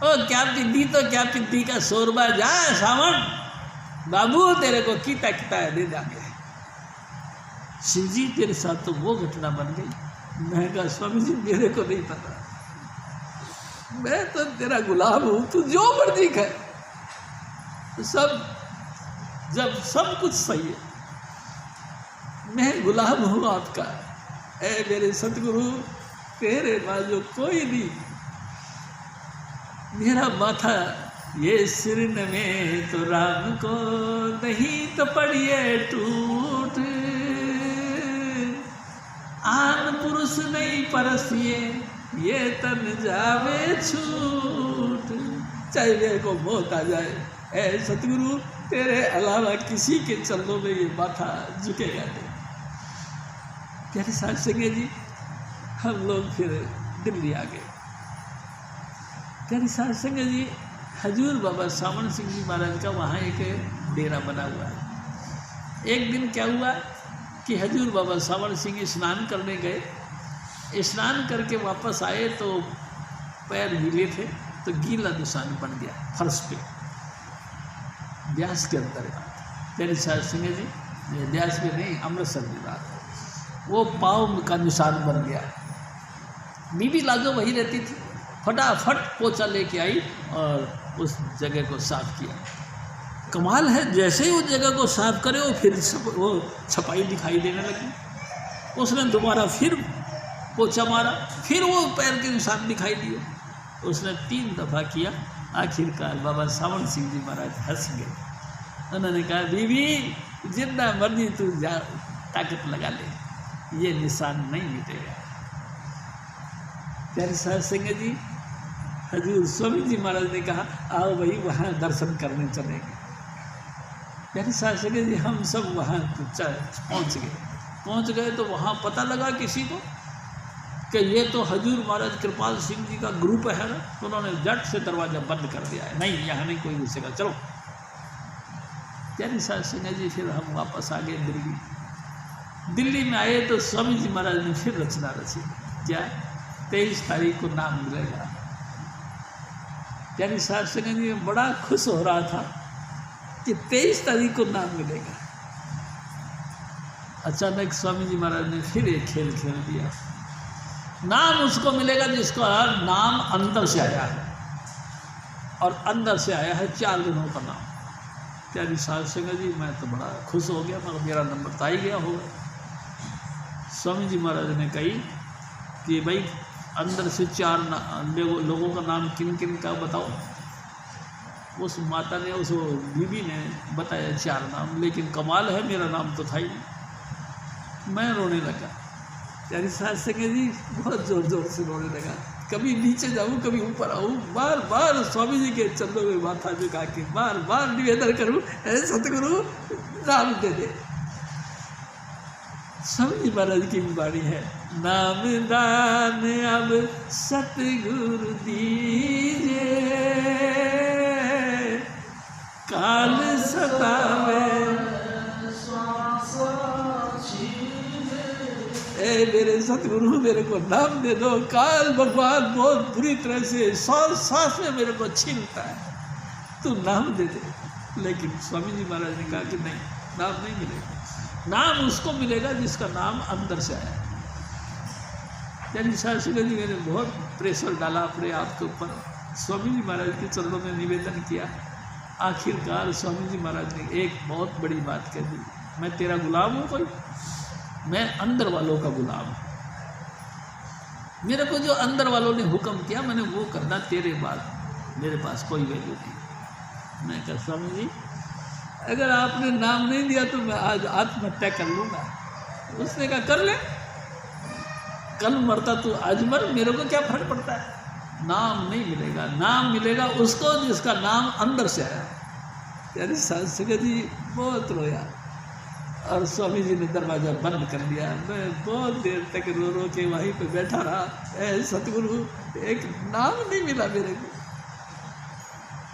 ओ क्या पिद्दी तो क्या पिद्दी का शोरबा, जा सावण बाबू तेरे को कीता दे देंगे। शिव जी तेरे साथ तो वो घटना बन गई। मैं कहा स्वामी जी मेरे को नहीं पता, मैं तो तेरा गुलाम हूँ, तू जो मर्जी कहे, जब सब कुछ सही है, मैं गुलाम हूँ आपका। ऐ मेरे सतगुरु तेरे बाजू कोई नहीं, मेरा माथा ये सिर में तो राम को नहीं तो पड़िए टूट, आन पुरुष नहीं परसिए ये तन जावे छूट। चाहे मेरे को मौत आ जाए, ऐ सतगुरु तेरे अलावा किसी के चरणों में ये माथा झुकेगा नहीं। प्यारे साध संगत जी, हम लोग फिर दिल्ली आ गए। प्यारी साध संगत जी, हजूर बाबा सावन सिंह जी महाराज का वहाँ एक डेरा बना हुआ है। एक दिन क्या हुआ कि हजूर बाबा सावन सिंह जी स्नान करने गए। स्नान करके वापस आए तो पैर गीले थे, तो गीला निशान बन गया फर्श पे, ब्यास के अंदर। प्यारी साध संगत जी, ये ब्यास में नहीं, अमृतसर की बात है। वो पाँव का निशान बन गया। बीबी लागो वही रहती थी, फटाफट पोछा लेके आई और उस जगह को साफ किया। कमाल है, जैसे ही उस जगह को साफ करे वो फिर वो छपाई दिखाई देने लगी। उसने दोबारा फिर पोछा मारा, फिर वो पैर के निशान दिखाई दिए। उसने 3 दफ़ा किया। आखिरकार बाबा सावन सिंह जी महाराज हंस गए। उन्होंने कहा, बीबी जितना मर्जी तू जा ताकत लगा ले, ये निशान नहीं मिटेगा। प्यारे साध संगत जी, हजूर स्वामी जी महाराज ने कहा, आओ भाई वहाँ दर्शन करने चलेंगे। प्यारे साध संगत जी, हम सब वहाँ पहुँच गए तो वहाँ पता लगा किसी को कि ये तो हजूर महाराज कृपाल सिंह जी का ग्रुप है ना। तो उन्होंने झट से दरवाज़ा बंद कर दिया है, नहीं यहाँ नहीं कोई घुसेगा, चलो। प्यारे साध संगत जी, फिर हम वापस आ गए दिल्ली। दिल्ली में आए तो स्वामी जी महाराज ने फिर रचना रची। क्या? 23 तारीख को नाम मिलेगा। प्यारी साध संगत जी, बड़ा खुश हो रहा था कि 23 तारीख को नाम मिलेगा। अचानक स्वामी जी महाराज ने फिर एक खेल खेल दिया। नाम उसको मिलेगा जिसका नाम अंदर से आया है, और अंदर से आया है 4 दिनों का नाम। प्यारी साध संगत जी, मैं तो बड़ा खुश हो गया, मगर मेरा नंबर तो आ ही गया होगा। स्वामी जी महाराज ने कही कि भाई अंदर से 4 लोगों का नाम किन किन का बताओ। उस माता ने, उस बीबी ने बताया 4 नाम, लेकिन कमाल है मेरा नाम तो था ही नहीं। मैं रोने लगा। प्यारी साध संगत जी, बहुत ज़ोर ज़ोर से रोने लगा। कभी नीचे जाऊँ, कभी ऊपर आऊँ, बार बार स्वामी जी के चरणों में माथा झुका के बार बार निवेदन करूँ, ऐसे सतगुरु नाम दे दे। स्वामी जी महाराज की वाणी है, नाम दान अब सतगुरु दीजे, काल सतावे ए मेरे सतगुरु, मेरे को नाम दे दो। काल भगवान बहुत बुरी तरह से सांस में मेरे को छीनता है, तू नाम दे दे। लेकिन स्वामी जी महाराज ने कहा कि नहीं, नाम नहीं मिलेगा। नाम उसको मिलेगा जिसका नाम अंदर से आया। यानी साध संगत जी, मैंने बहुत प्रेशर डाला अपने आप के ऊपर, स्वामी जी महाराज के चरणों में निवेदन किया। आखिरकार स्वामी जी महाराज ने एक बहुत बड़ी बात कह दी, मैं तेरा गुलाम हूँ कोई? मैं अंदर वालों का गुलाम हूँ। मेरे को जो अंदर वालों ने हुक्म किया मैंने वो करना, तेरे बाद मेरे पास कोई वैल्यू नहीं। मैं कहा, स्वामी जी अगर आपने नाम नहीं दिया तो मैं आज आत्महत्या कर लूँगा। उसने कहा, कर ले, कल मरता तो आज मर, मेरे को क्या फर्क पड़ता है। नाम नहीं मिलेगा, नाम मिलेगा उसको जिसका नाम अंदर से आया। यानी साध संगत जी बहुत रोया और स्वामी जी ने दरवाज़ा बंद कर दिया। मैं बहुत देर तक रो रो के वहीं पे बैठा रहा। ऐ सतगुरु, एक नाम नहीं मिला मेरे को।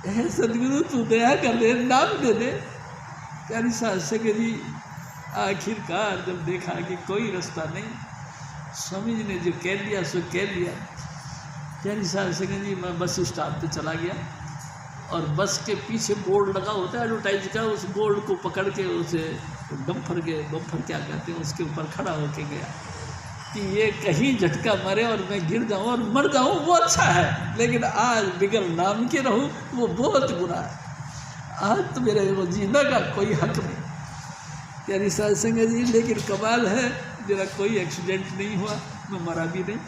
ऐ सतगुरु, तू दया कर दे, नाम दे दे। प्यारी साध संगत जी, आखिरकार जब देखा कि कोई रास्ता नहीं, स्वामी जी ने जो कह दिया सो कह दिया। प्यारी साध संगत जी, मैं बस स्टॉप पे चला गया और बस के पीछे बोर्ड लगा होता है एडवर्टाइज का, उस बोर्ड को पकड़ के उसे बम्फर क्या कहते हैं, उसके ऊपर खड़ा होके गया कि ये कहीं झटका मारे और मैं गिर जाऊं और मर जाऊं वो अच्छा है, लेकिन आज बिगड़ नाम के रहूं वो बहुत बुरा है। आज तो मेरे वो जीने का कोई हक नहीं। यानी साध संगत जी, लेकिन कमाल है, मेरा कोई एक्सीडेंट नहीं हुआ, मैं मरा भी नहीं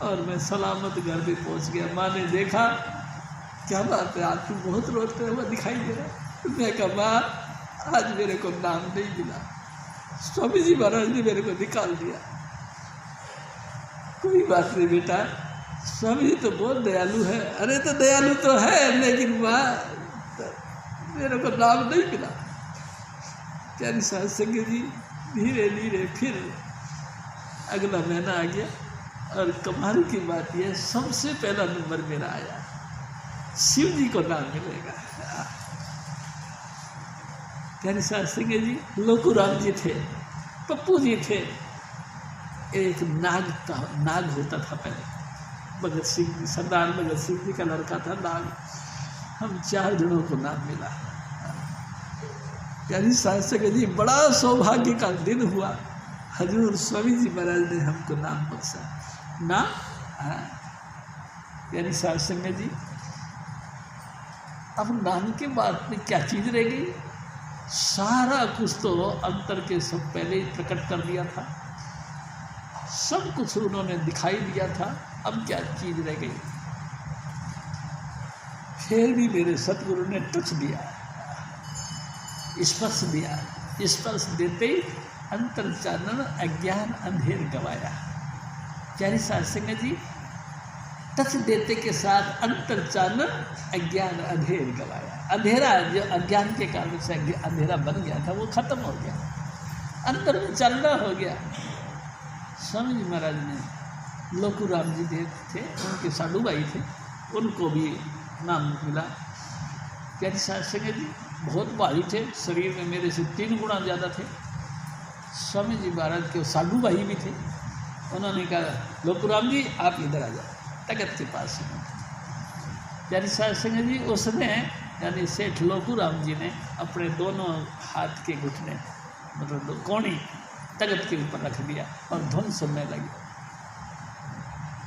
और मैं सलामत घर पे पहुंच गया। माँ ने देखा, क्या बात है, आज तू बहुत रोते हुआ दिखाई दे रहा है। मैं कहा, माँ आज मेरे को नाम नहीं मिला, स्वामी जी महाराज ने मेरे को निकाल दिया। कोई बात नहीं बेटा, स्वामी जी तो बहुत दयालु है। अरे तो दयालु तो है, लेकिन माँ मेरे को नाम नहीं मिला। प्यारी साध संगत जी, धीरे धीरे फिर अगला महीना आ गया और कमाल की बात यह, सबसे पहला नंबर मेरा आया। शिव जी को नाम मिलेगा। प्यारे साहब सिंह जी, लोकूराम जी थे, पप्पू जी थे, एक नाग होता था पहले, भगत सिंह, सरदार भगत सिंह जी का लड़का था नाग। हम 4 जनों को नाम मिला। प्यारी साहब सिंह जी, बड़ा सौभाग्य का दिन हुआ, हजूर स्वामी जी महाराज ने हमको नाम बख्शा। नाम प्यारी साहब सिंह जी, अब नाम के बाद में क्या चीज़ रह गई? सारा कुछ तो अंतर के सब पहले ही प्रकट कर दिया था, सब कुछ उन्होंने दिखाई दिया था। अब क्या चीज़ रह गई? फिर भी मेरे सतगुरु ने टच दिया, स्पर्श दिया। स्पर्श देते ही अंतर चानन अज्ञान अंधेर गवाया। प्यारी साहब सिंह जी, टच देते के साथ अंतर चानन अज्ञान अंधेर गवाया। अंधेरा जो अज्ञान के कारण से अंधेरा बन गया था वो खत्म हो गया, अंतर में चानना हो गया। स्वामी जी महाराज ने, लोकूराम जी थे, उनके साधु भाई थे, उनको भी नाम मिला। प्यारी साहब सिंह जी बहुत भारी थे, शरीर में मेरे से 3 गुना ज़्यादा थे। स्वामी जी महाराज के साधु भाई भी थे। उन्होंने कहा, लोकूराम जी आप इधर आ जाओ, तख्त के पास। प्यारी साहब सिंह जी, उसने यानी सेठ लोकूराम जी ने अपने दोनों हाथ के घुटने, मतलब कोणी तख्त के ऊपर रख दिया और धुन सुनने लगी।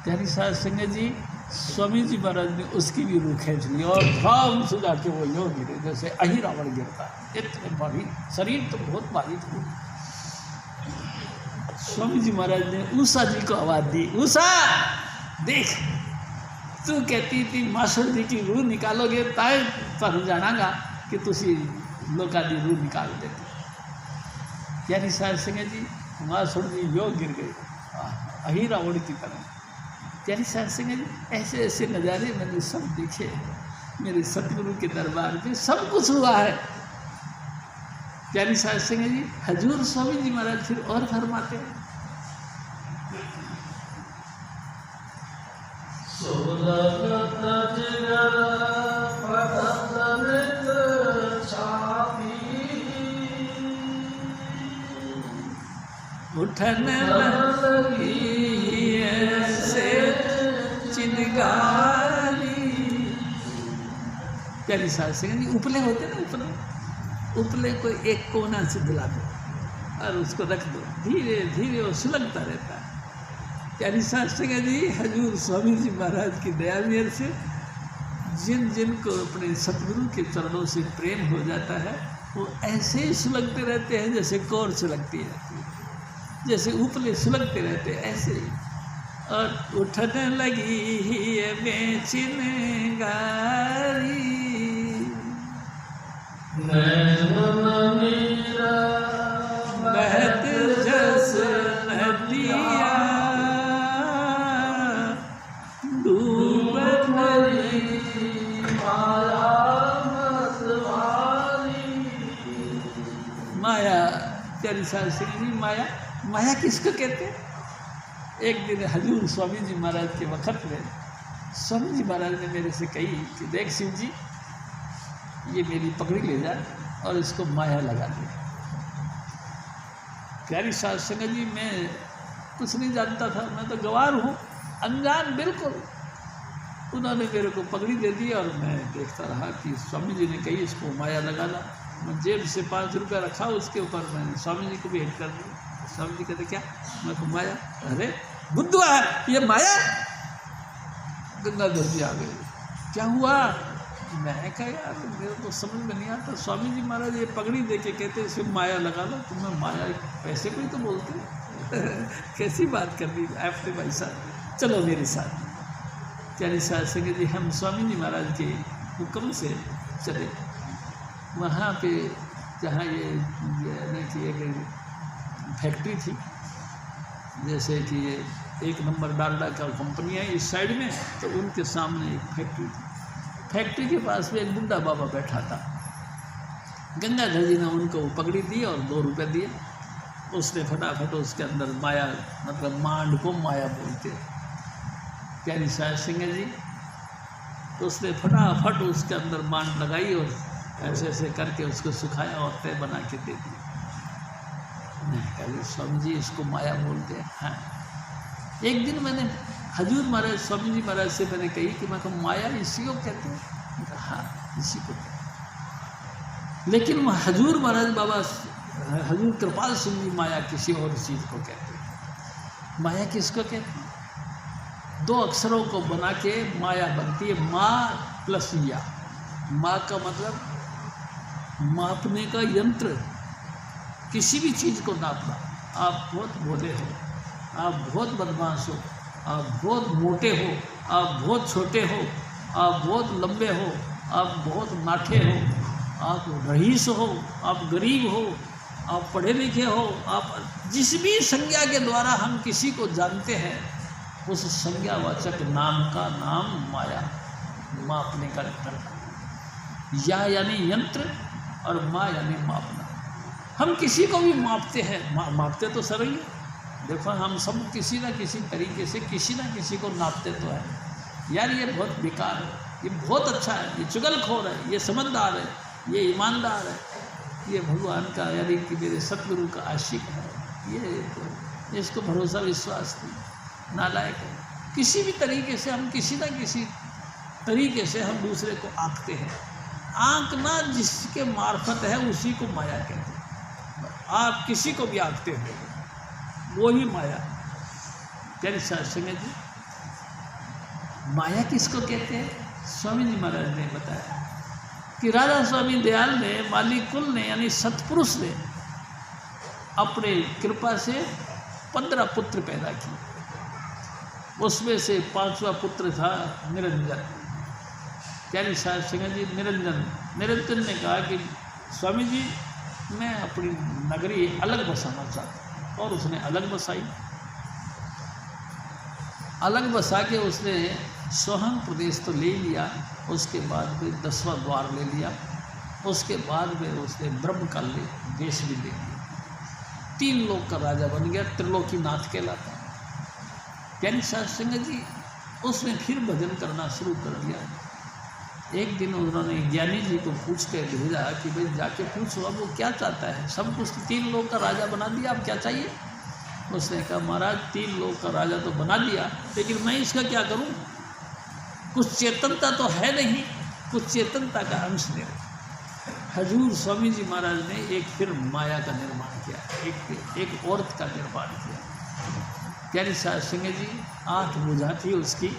प्यारी साहब सिंह जी, स्वामी जी महाराज ने उसकी भी रूह खींच ली और धाम सुझा के वो यूँ गिरे जैसे अहिरावण गिरता। इतने भारी शरीर तो बहुत भारी था। स्वामी जी महाराज ने उषा जी को आवाज़ दी, उषा देख, तू कहती थी मास्टर जी की रूह निकालोगे ताए पर जानागा कि तुसी लोका दी रूह निकाल देती। प्यारी साहब सिंह जी, मास्टर जी योग गिर गए अहिरावण की तरह। प्यारी साहब सिंह जी, ऐसे ऐसे नज़ारे मैंने सब देखे मेरे सतगुरु के दरबार में, सब कुछ हुआ है। प्यारी साहब सिंह जी, हजूर स्वामी जी महाराज फिर और फरमाते हैं, उठने लगी ऐसे चिनगारी। प्यारी साहब सिंह जी, उपले होते ना, उपले को एक कोना से दिला दो और उसको रख दो, धीरे धीरे वो सुलगता रहता है। प्यारी साहब सिंह जी, हजूर स्वामी जी महाराज की दया मेहर से जिन जिन को अपने सतगुरु के चरणों से प्रेम हो जाता है, वो ऐसे ही सुलगते रहते हैं जैसे कोर सुलगती रहती है, जैसे उपले सुलगते रहते हैं ऐसे ही। और उठने लगी है बेचिनगारी, बहत जस नदिया, डूब भरी माया। प्यारी साहब सिंह जी, माया, माया किसको कहते हैं? एक दिन हजूर स्वामी जी महाराज के वक़्त में स्वामी जी महाराज ने मेरे से कही कि देख शिव जी, ये मेरी पकड़ी ले जा और इसको माया लगा दे। प्यारी साहब सिंह जी, मैं कुछ नहीं जानता था, मैं तो गवार हूँ, अनजान बिल्कुल। उन्होंने मेरे को पगड़ी दे दी और मैं देखता रहा कि स्वामी जी ने कही इसको माया लगा ला। मैं जेब से 5 रुपये रखा, उसके ऊपर मैंने स्वामी जी को भेंट कर दिया। स्वामी जी कहते क्या? मैं को माया, अरे बुद्धू है ये माया। गंगाधर जी आ गए, क्या हुआ? मैं कहा यार मेरे को समझ में नहीं आता, स्वामी जी महाराज ये पगड़ी दे के कहते इसे माया लगा लो, तो मैं माया पैसे को ही तो बोलते कैसी बात कर दी आपने भाई साहब, चलो मेरे साथ। प्यारी साहब सिंह जी, हम स्वामी जी महाराज के हुक्म से चले वहाँ पे जहाँ ये कि एक फैक्ट्री थी, जैसे कि ये 1 नंबर डालडा का कंपनी है इस साइड में, तो उनके सामने एक फैक्ट्री थी। फैक्ट्री के पास में एक बुढ़ा बाबा बैठा था। गंगाधर जी ने उनको पगड़ी दी और 2 रुपये दिए। उसने फटाफट उसके अंदर माया, मतलब मांड को माया बोलते। प्यारी साहब सिंह जी, तो उसने फटाफट उसके अंदर बांध लगाई और ऐसे ऐसे करके उसको सुखाया और तय बना के दे दी। मैं कहा स्वामी जी इसको माया बोलते हैं। हाँ, एक दिन मैंने हजूर महाराज स्वामी जी महाराज से मैंने कही कि मैं कहूँ माया इसी को कहते हैं? हाँ इसी को कहते हैं। लेकिन हजूर महाराज बाबा हजूर कृपाल सिंह जी माया किसी और चीज़ को कहते हैं। माया किसको कहते हैं? दो अक्षरों को बना के माया बनती है, माँ प्लस या। माँ का मतलब मापने का यंत्र, किसी भी चीज़ को नापना। आप बहुत भोले हो, आप बहुत बदमाश हो, आप बहुत मोटे हो, आप बहुत छोटे हो, आप बहुत लंबे हो, आप बहुत नाठे हो, आप रईस हो, आप गरीब हो, आप पढ़े लिखे हो, आप जिस भी संज्ञा के द्वारा हम किसी को जानते हैं उस संज्ञावाचक नाम का नाम माया, मापने का यंत्र। या यानी यंत्र और माँ यानी मापना। हम किसी को भी मापते हैं, मापते तो सर ही देखो, हम सब किसी न किसी तरीके से किसी न किसी को नापते तो है। यार ये बहुत बेकार है, ये बहुत अच्छा है, ये चुगलखोर है, ये समझदार है, ये ईमानदार है, ये भगवान का यानी कि मेरे सतगुरु का आशिक है, ये इसको भरोसा विश्वास नहीं, नालायक है। किसी भी तरीके से हम किसी न किसी तरीके से हम दूसरे को आंकते हैं। आंकना जिसके मार्फत है उसी को माया कहते हैं। आप किसी को भी आंकते हो वो ही माया। प्यारे साथ संगत जी, माया किसको कहते हैं? स्वामी जी महाराज ने बताया कि राजा स्वामी दयाल ने, माली कुल ने यानी सतपुरुष ने अपने कृपा से 15 पुत्र पैदा किए। उसमें से 5वां पुत्र था निरंजन। प्यारे साथ संगत जी, निरंजन ने कहा कि स्वामी जी मैं अपनी नगरी अलग बसाना चाहता हूँ। और उसने अलग बसाई। अलग बसा के उसने सोहन प्रदेश तो ले लिया, उसके बाद में 10वां द्वार ले लिया, उसके बाद में उसने ब्रह्मकाल देश भी ले लिया। 3 लोक का राजा बन गया, त्रिलोकीनाथ कहलाता। प्यारी साध संगत जी, उसने फिर भजन करना शुरू कर दिया। एक दिन उन्होंने ज्ञानी जी को पूछ के भेजा कि भाई जाके पूछो अब वो क्या चाहता है। सब कुछ 3 लोग का राजा बना दिया, अब क्या चाहिए? उसने कहा महाराज 3 लोग का राजा तो बना दिया, लेकिन मैं इसका क्या करूं? कुछ चेतनता तो है नहीं, कुछ चेतनता का अंश दे। हजूर स्वामी जी महाराज ने एक फिर माया का निर्माण किया, एक औरत का निर्माण किया। प्यारी साध संगत जी, 8 भुजा थी उसकी,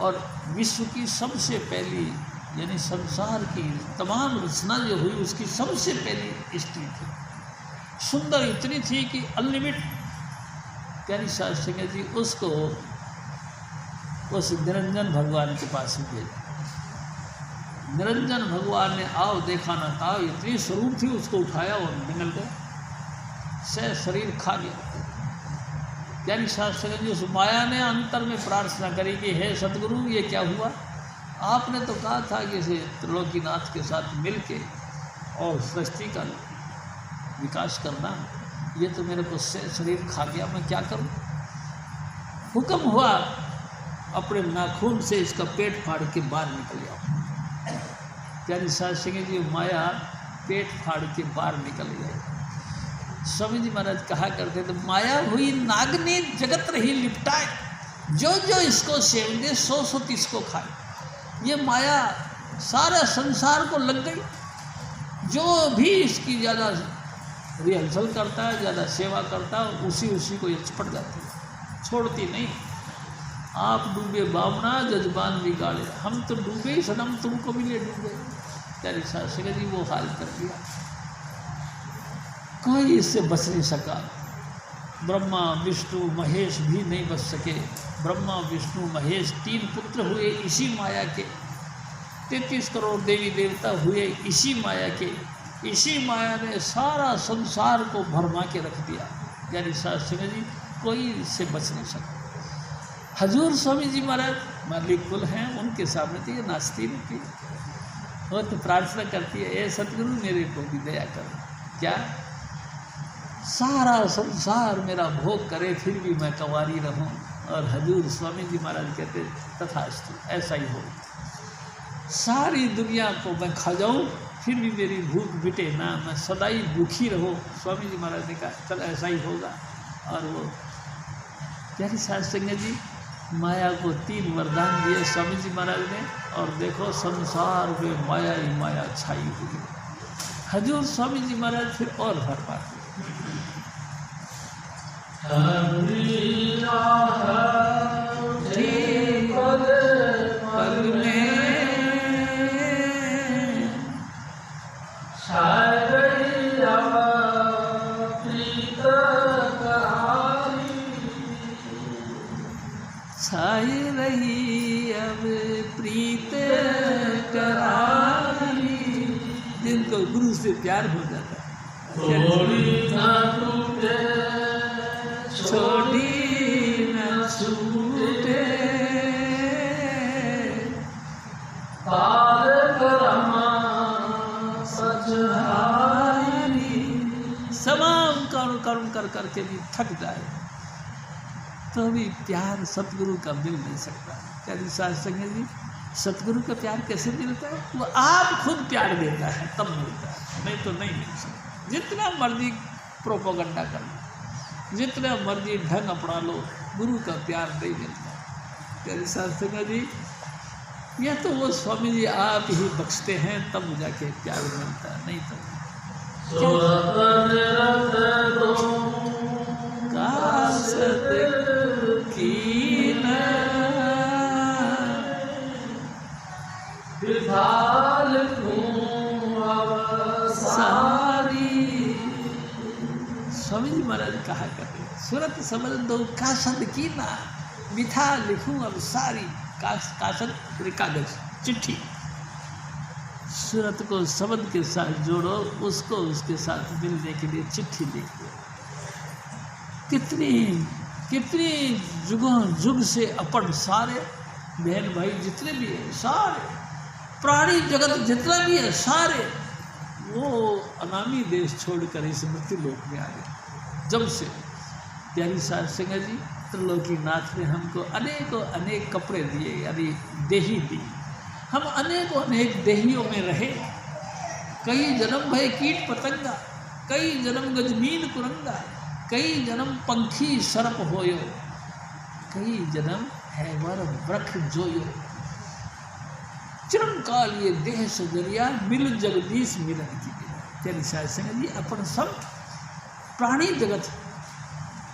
और विश्व की सबसे पहली यानी संसार की तमाम रचना जो हुई उसकी सबसे पहली स्त्री थी। सुंदर इतनी थी कि अनलिमिट। प्यारी साध संगत जी, उसको उस निरंजन भगवान के पास भेजा। निरंजन भगवान ने आओ देखा ना था, इतनी स्वरूप थी, उसको उठाया और निकल गया, से शरीर खा गया। प्यारी साध संगत जी, उस माया ने अंतर में प्रार्थना करी कि हे सतगुरु ये क्या हुआ? आपने तो कहा था कि इसे त्रिलोकीनाथ के साथ मिलके और सृष्टि का विकास करना, ये तो मेरे को शरीर खा गया, मैं क्या करूं? हुक्म हुआ अपने नाखून से इसका पेट फाड़ के बाहर निकल गया। प्यारी साध संगत जी, माया पेट फाड़ के बाहर निकल गया। स्वामी जी महाराज कहा करते थे, माया हुई नाग ने जगत रही लिपटाए, जो जो इसको सेव दे 100 इसको खाए। ये माया सारा संसार को लग गई। जो भी इसकी ज़्यादा रिहर्सल करता है, ज़्यादा सेवा करता है, उसी को ये चपट जाती है, छोड़ती नहीं। आप डूबे बावना जजबान बिगाड़े, हम तो डूबे ही सनम, तुमको भी ले डूबे। प्यारी साध संगत जी, वो हाल कर दिया, कोई इससे बच नहीं सका। ब्रह्मा विष्णु महेश भी नहीं बच सके। ब्रह्मा विष्णु महेश 3 पुत्र हुए इसी माया के, 33 करोड़ देवी देवता हुए इसी माया के। इसी माया ने सारा संसार को भरमा के रख दिया। यानी साध संगत जी, कोई इससे बच नहीं सका। हजूर स्वामी जी महाराज मालिक कुल हैं, उनके सामने तो ये नाचती रहती है। वो तो प्रार्थना करती है, ए सतगुरु मेरे को भी दया कर। क्या? सारा संसार मेरा भोग करे फिर भी मैं कंवारी रहूं। और हजूर स्वामी जी महाराज कहते तथास्तु, ऐसा ही हो। सारी दुनिया को मैं खा जाऊँ फिर भी मेरी भूख मिटे ना, मैं सदाई भूखी रहो। स्वामी जी महाराज ने कहा चल ऐसा ही होगा। और वो प्यारी साध संगत जी माया को 3 वरदान दिए स्वामी जी महाराज ने, और देखो संसार में माया ही माया छाई हुई। हजूर स्वामी जी महाराज फिर और भर पाते पल में छाई रही अब प्रीत करारी। जिनको गुरु से प्यार हो जाता है, छोड़ी न छूटे समान कर्म कर करके भी थक जाए तो भी प्यार सतगुरु का मिल नहीं सकता। क्या साध संगत जी, सतगुरु का प्यार कैसे मिलता है? वो आप खुद प्यार देता है तब मिलता है, नहीं तो नहीं मिल सकता। जितना मर्जी प्रोपोगंडा कर लो, जितना मर्जी ढंग अपना लो, गुरु का प्यार नहीं मिलता। क्या साध संगत जी, या तो वो स्वामी जी आप ही बख्शते हैं तब जाके प्यार मिलता है, नहीं तो स्वामी जी महाराज कहा करते सूरत समझ दो कासद की ना, मिठा लिखूं अब सारी। कासद कागज चिट्ठी, सूरत को शब्द के साथ जोड़ो, उसको उसके साथ मिलने के लिए चिट्ठी लिखो। कितनी जुग से अपन सारे बहन भाई जितने भी हैं, सारे प्राणी जगत जितना भी है, सारे वो अनामी देश छोड़कर इस मृत्यु लोक में आ गए। जब से प्यारी साध संगत जी, त्रिलोकीनाथ ने हमको अनेक कपड़े दिए, यानी देही दी। हम अनेक देहियों में रहे। कई जन्म भय कीट पतंगा, कई जन्म गजमीन कुरंगा, कई जन्म पंखी सर्प होयो, कई जन्म हैवर वृक्ष जोयो। चिरंकाल ये देह सजरिया, मिल जगदीश मिलन की। प्यारी साध संगत जी, अपन सब प्राणी जगत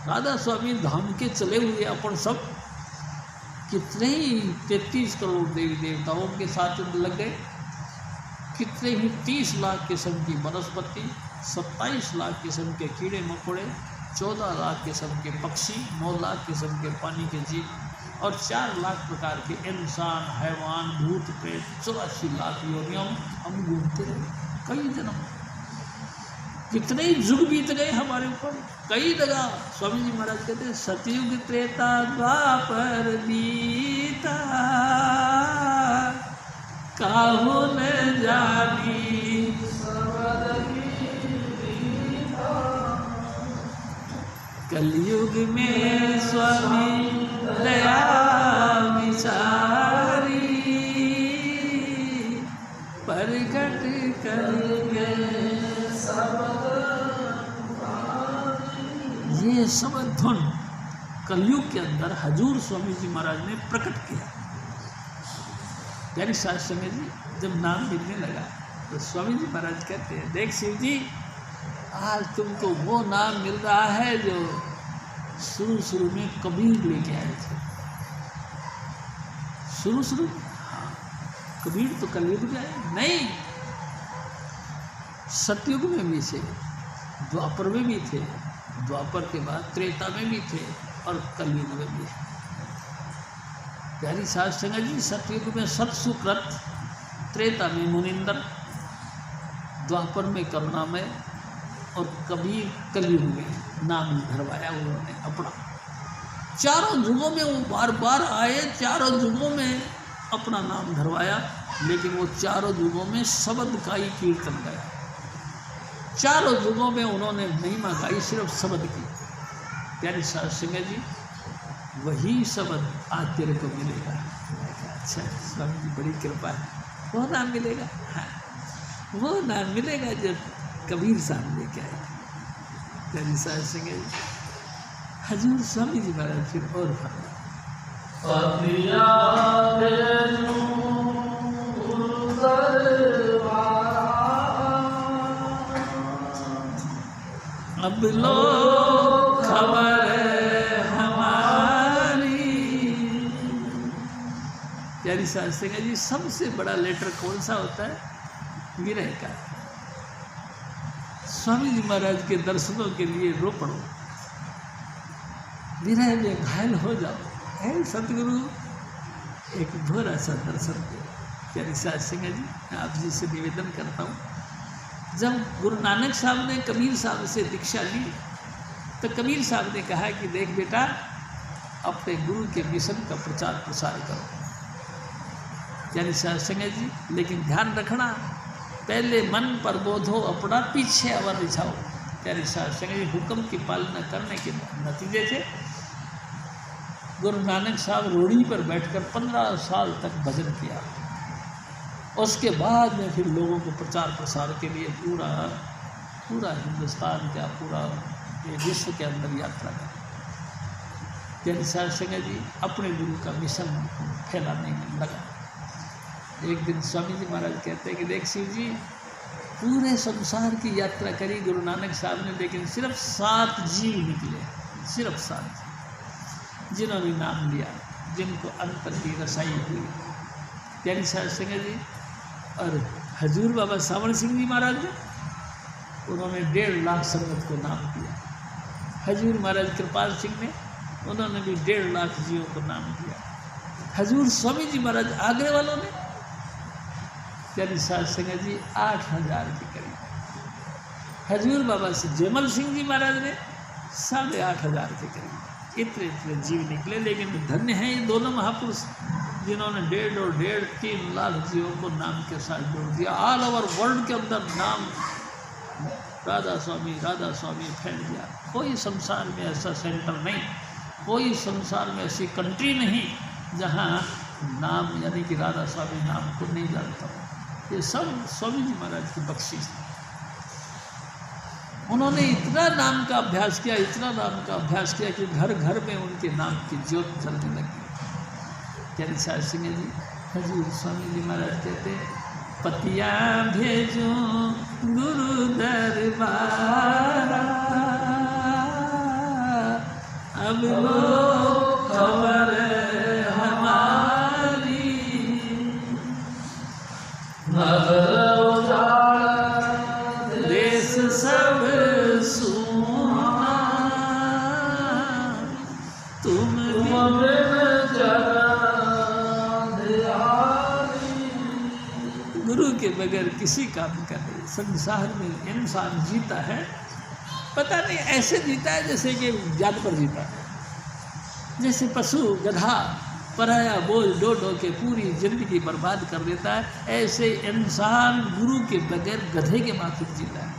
राधा स्वामी धाम के चले हुए अपन सब कितने ही 33 करोड़ देवी देवताओं के साथ लग गए, कितने ही 30 लाख किस्म की वनस्पति, 27 लाख किस्म के कीड़े मकोड़े, 14 लाख किस्म के पक्षी, 9 लाख किस्म के पानी के जीव और 4 लाख प्रकार के इंसान, हैवान, भूत प्रेत, 84 लाख योनियों हम घूमते रहे। कई जन्म, कितने ही युग बीत गए हमारे ऊपर, कई जगह। स्वामी जी महाराज कहते हैं सतयुग त्रेता द्वापर बीता, काहू न जानी कलयुग में स्वामी दया विचारी, प्रकट करके ये शब्द धुन कलयुग के अंदर हजूर स्वामी जी महाराज ने प्रकट किया। प्यारी साध संगत जी, जब नाम मिलने लगा तो स्वामी जी महाराज कहते हैं, देख शिव जी, आज तुमको वो नाम मिल रहा है जो शुरू में कबीर लेके आए थे। शुरू में हाँ, कबीर तो कलयुग में आए नहीं, सतयुग में भी थे, द्वापर में भी थे, द्वापर के बाद त्रेता में भी थे और कलयुग में भी है। प्यारी साध संगत जी, सतयुग में सतसुकृत, त्रेता में मुनिंदर, द्वापर में करुणामय और कबीर कलयुग में नाम धरवाया उन्होंने अपना। चारों युगों में वो बार बार आए, चारों युगों में अपना नाम धरवाया, लेकिन वो चारों युगों में शब्द का ही कीर्तन गाया। चारों युगों में उन्होंने महिमा गाई सिर्फ शब्द की। प्यारी साध संगत जी, वही शब्द आज तेरे को मिलेगा। अच्छा, स्वामी जी बड़ी कृपा है। वो नाम मिलेगा। हाँ, वो नाम मिलेगा जब कबीर साहब लेके आए प्यारी साहब सिंह जी। हजूर स्वामी जी महाराज फिर और फरमा अब लो खबर हमारी। प्यारी साहब सिंह जी, सबसे बड़ा लेटर कौन सा होता है? विरह का। स्वामी जी महाराज के दर्शनों के लिए रो पड़ो, विरह में घायल हो जाओ, है सतगुरु एक भोरा सा दर्शन दे। प्यारी साहब सिंह जी, मैं आप जी से निवेदन करता हूँ, जब गुरु नानक साहब ने कबीर साहब से दीक्षा ली तो कबीर साहब ने कहा कि देख बेटा, अपने गुरु के मिशन का प्रचार प्रसार करो। प्यारी साहब सिंह जी, लेकिन ध्यान रखना, पहले मन पर बोधो अपना, पीछे अवर रिझाओ। प्यारी साहब सिंह जी, हुक्म की पालना करने के नतीजे थे गुरु नानक साहब रोड़ी पर बैठकर 15 साल तक भजन किया। उसके बाद में फिर लोगों को प्रचार प्रसार के लिए पूरा हिंदुस्तान का, पूरा विश्व के अंदर यात्रा की। प्यारी साहब सिंह जी अपने गुरु का मिशन फैलाने में लगा। एक दिन स्वामी जी महाराज कहते हैं कि देख शिव जी, पूरे संसार की यात्रा करी गुरु नानक साहब ने, लेकिन सिर्फ 7 जीव निकले, सिर्फ 7 जिन्होंने नाम लिया, जिनको अंतर की रसाई हुई। प्यारी साहब सिंह जी और हजूर बाबा सावण सिंह जी महाराज ने, उन्होंने 1.5 लाख संगत को नाम दिया। हजूर महाराज कृपाल सिंह ने, उन्होंने भी 1.5 लाख जीवों को नाम दिया। हजूर स्वामी जी महाराज आगरे वालों ने, प्यारी साहब सिंह जी 8000 के करीब। हजूर बाबा से जयमल सिंह जी महाराज ने 8500 के करीब। इतने जीव निकले, लेकिन धन्य हैं ये दोनों महापुरुष जिन्होंने 1.5 और 3 लाख जीवों को नाम के साथ जोड़ दिया। ऑल ओवर वर्ल्ड के अंदर नाम राधा स्वामी फैल गया। कोई संसार में ऐसा सेंटर नहीं, कोई संसार में ऐसी कंट्री नहीं जहाँ नाम यानी कि राधा स्वामी नाम को नहीं जानता हो। ये सब स्वामी जी महाराज की बख्शिश है। उन्होंने इतना नाम का अभ्यास किया, इतना नाम का अभ्यास किया कि घर घर में उनके नाम की ज्योत जलने लगी। प्यारी साहब सिंह जी, हजूर स्वामी जी महाराज कहते, पतिया भेजो गुरु दरबार, अब लो खबर हमारी, देश सब सुना, तुम गुरु के बगैर किसी काम का नहीं। संसार में इंसान जीता है, पता नहीं ऐसे जीता है जैसे कि जानवर जीता है, जैसे पशु गधा पराया बोझ ढो ढो के पूरी जिंदगी बर्बाद कर देता है, ऐसे इंसान गुरु के बगैर गधे के माफिक जीता है।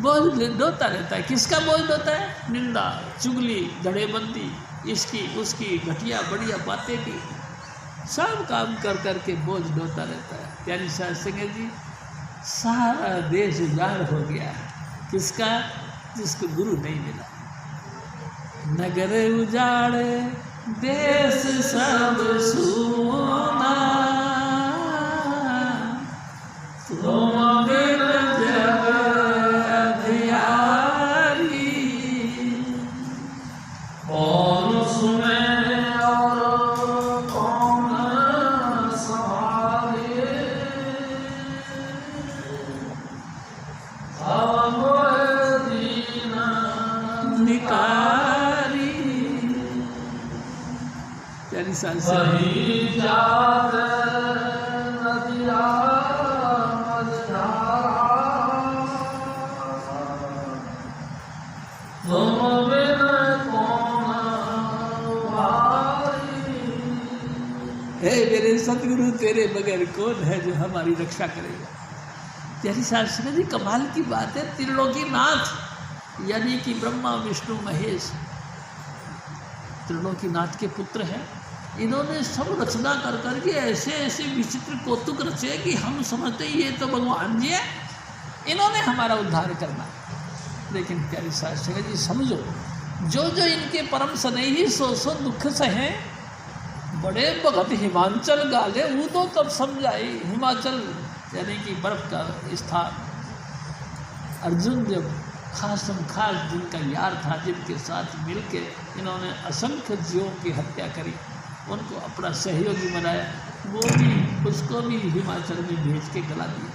बोझ ढोता रहता है। किसका बोझ ढोता है? निंदा, चुगली, धड़ेबंदी, इसकी उसकी घटिया बढ़िया बातें की, सब काम कर कर के बोझ ढोता रहता है। प्यारी साहब सिंह जी, सारा देश उजाड़ हो गया। किसका? जिसको गुरु नहीं मिला। नगर उजाड़े देश सब सुना, तुम बिन जग अंधियारी, कौन सुने और कौन संभाले, अब दीन निकारी। प्यारी साल से मेरे सतगुरु, तेरे बगैर कौन है जो हमारी रक्षा करेगा। प्यारी साहब सिंह जी, कमाल की बात है, त्रिलोकीनाथ यानी कि ब्रह्मा विष्णु महेश त्रिलोकीनाथ के पुत्र हैं। इन्होंने सब रचना कर करके ऐसे ऐसे विचित्र कौतुक रचे कि हम समझते ये तो भगवान जी है, इन्होंने हमारा उद्धार करना। लेकिन प्यारी साध संगत जी समझो, जो जो इनके परम स्नेही सो सो दुख सहे, बड़े भगत हिमाचल गाले वो तो तब समझाई। हिमाचल यानी कि बर्फ का स्थान। अर्जुन जब खासम खास जिनका यार था, जिनके साथ मिलकर इन्होंने असंख्य जीवों की हत्या करी, उनको अपना सहयोगी बनाया, वो भी उसको भी हिमाचल में भेज के गला दिया।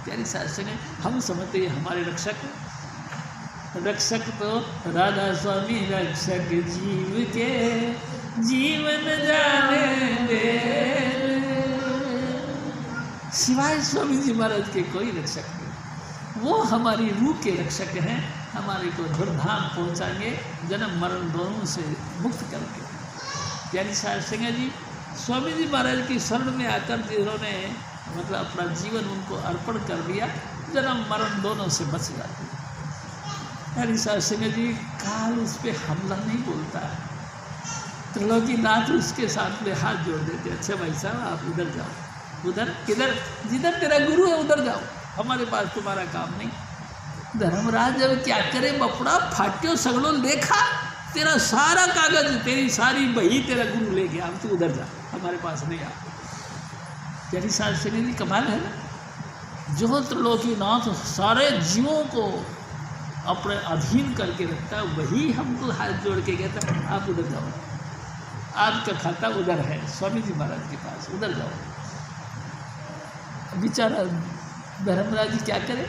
प्यारी शासन है, हम समझते हैं हमारे रक्षक तो राधा स्वामी रक्षक जीव के जीवन जाने दे, सिवाय स्वामी जी महाराज के कोई रक्षक नहीं। वो हमारी रूह के रक्षक हैं, हमारे को धुरधाम पहुँचाएंगे जन्म मरण दोनों से मुक्त करके। प्यारी शासन जी, स्वामी जी महाराज की शरण में आकर जिन्होंने मतलब अपना जीवन उनको अर्पण कर दिया, जन्म मरण दोनों से बच जाते। प्यारी शासन जी, काल उस पर हमला नहीं बोलता है, त्रिलोकीनाथ उसके साथ में हाथ जोड़ देते, अच्छा भाई साहब आप उधर जाओ, उधर किधर, जिधर तेरा गुरु है उधर जाओ, हमारे पास तुम्हारा काम नहीं। धर्मराज जब क्या करे, बपड़ा फाट्यो सगड़ो लेखा, तेरा सारा कागज, तेरी सारी बही तेरा गुरु ले गया, अब तू उधर जा, हमारे पास नहीं आ। प्यारी शासन जी, कमाल है ना, जो त्रिलोकीनाथ सारे जीवों को अपने अधीन करके रखता है, वही हमको हाथ जोड़ के कहता है आप उधर जाओ, आपका खाता उधर है स्वामी जी महाराज के पास, उधर जाओ। बेचारा धर्मराज जी क्या करे।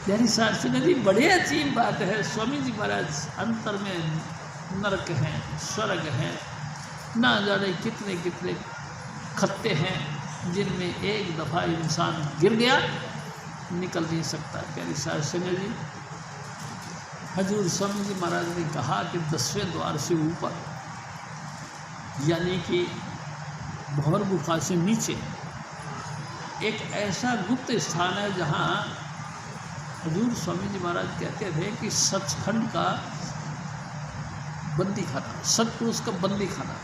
प्यारी शासन जी, बड़े अजीब बात है, स्वामी जी महाराज अंतर में नरक हैं, स्वर्ग हैं, ना जाने कितने कितने खत्ते हैं, जिनमें एक दफ़ा इंसान गिर गया निकल नहीं सकता। प्यारी शासन जी, हजूर स्वामी जी महाराज ने कहा कि 10वें द्वार से ऊपर यानी कि भौर गुफा से नीचे एक ऐसा गुप्त स्थान है जहाँ हजूर स्वामी जी महाराज कहते थे कि सचखंड का बंदी खाना, सतपुरुष का बंदी खाना।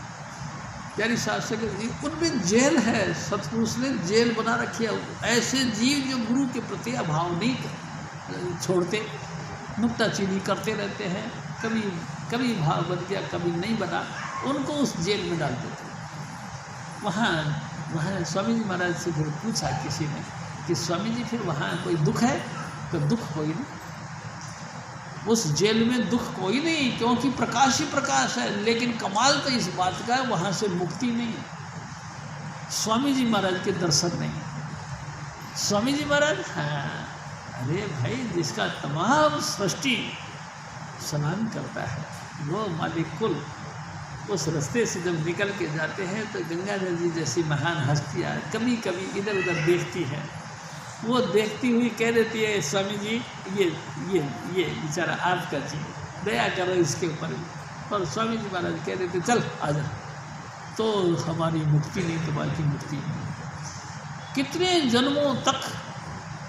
प्यारी शासन जी, उनमें जेल है, सतपुरुष ने जेल बना रखी है। ऐसे जीव जो गुरु के प्रति अभाव नहीं छोड़ते, नुक्ताचीनी करते रहते हैं, कभी कभी भाव बन गया कभी नहीं बना, उनको उस जेल में डाल देते। वहाँ स्वामी जी महाराज से फिर पूछा किसी ने कि स्वामी जी फिर वहाँ कोई दुख है, तो दुख कोई नहीं, उस जेल में दुख कोई नहीं, क्योंकि प्रकाश ही प्रकाश है। लेकिन कमाल तो इस बात का है, वहाँ से मुक्ति नहीं, स्वामी जी महाराज के दर्शन नहीं। स्वामी जी महाराज, हाँ, अरे भाई, जिसका तमाम सृष्टि स्नान करता है वो मालिक कुल, उस रास्ते से जब निकल के जाते हैं तो गंगाधर जी जैसी महान हस्तियाँ कभी कभी इधर उधर देखती हैं, वो देखती हुई कह देती है स्वामी जी ये बेचारा आपका जी, दया करो इसके ऊपर। और स्वामी जी महाराज कह देते चल आ जा, तो हमारी मुक्ति नहीं तो बाकी मुक्ति नहीं। कितने जन्मों तक,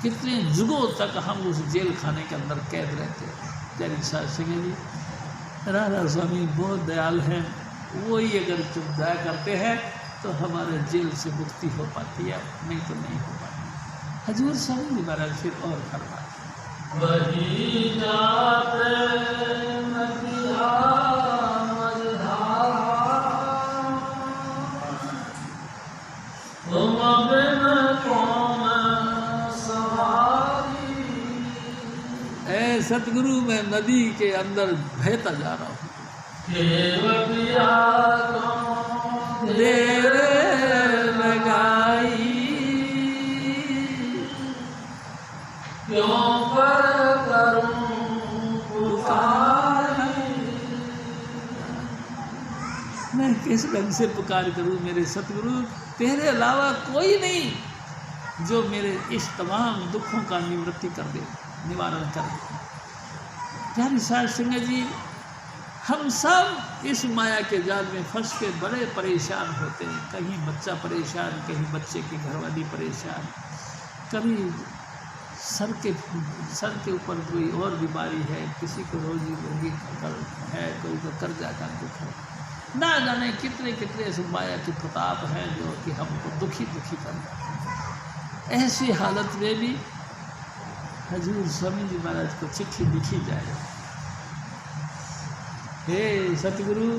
कितने युगों तक हम उस जेल खाने के अंदर कैद रहते हैं। प्यारी शासन जी, राधा स्वामी बहुत दयाल हैं, वही अगर चुप दया करते हैं तो हमारे जेल से मुक्ति हो पाती है, नहीं तो नहीं हो पाती। हजूर स्वामी जी महाराज फिर और फरमाते, वही जाते सतगुरु मैं नदी के अंदर बहता जा रहा हूँ, देर लगाई क्यों पर करूं पुकार, मैं किस ढंग से पुकार करूं मेरे सतगुरु, तेरे अलावा कोई नहीं जो मेरे इस तमाम दुखों का निवृत्ति कर दे, निवारण कर दे। प्यारी साध संगत जी, हम सब इस माया के जाल में फंस के बड़े परेशान होते हैं। कहीं बच्चा परेशान, कहीं बच्चे की घरवाली परेशान, कभी सर के ऊपर कोई और बीमारी है, किसी को रोजी रोगी है, कोई को कर्जा का दुख है। ना जाने कितने कितने इस माया के प्रताप हैं जो कि हमको दुखी दुखी कर जाते हैं। ऐसी हालत में भी हजूर स्वामी जी महाराज को चिट्ठी लिखी जाए, हे सतगुरु,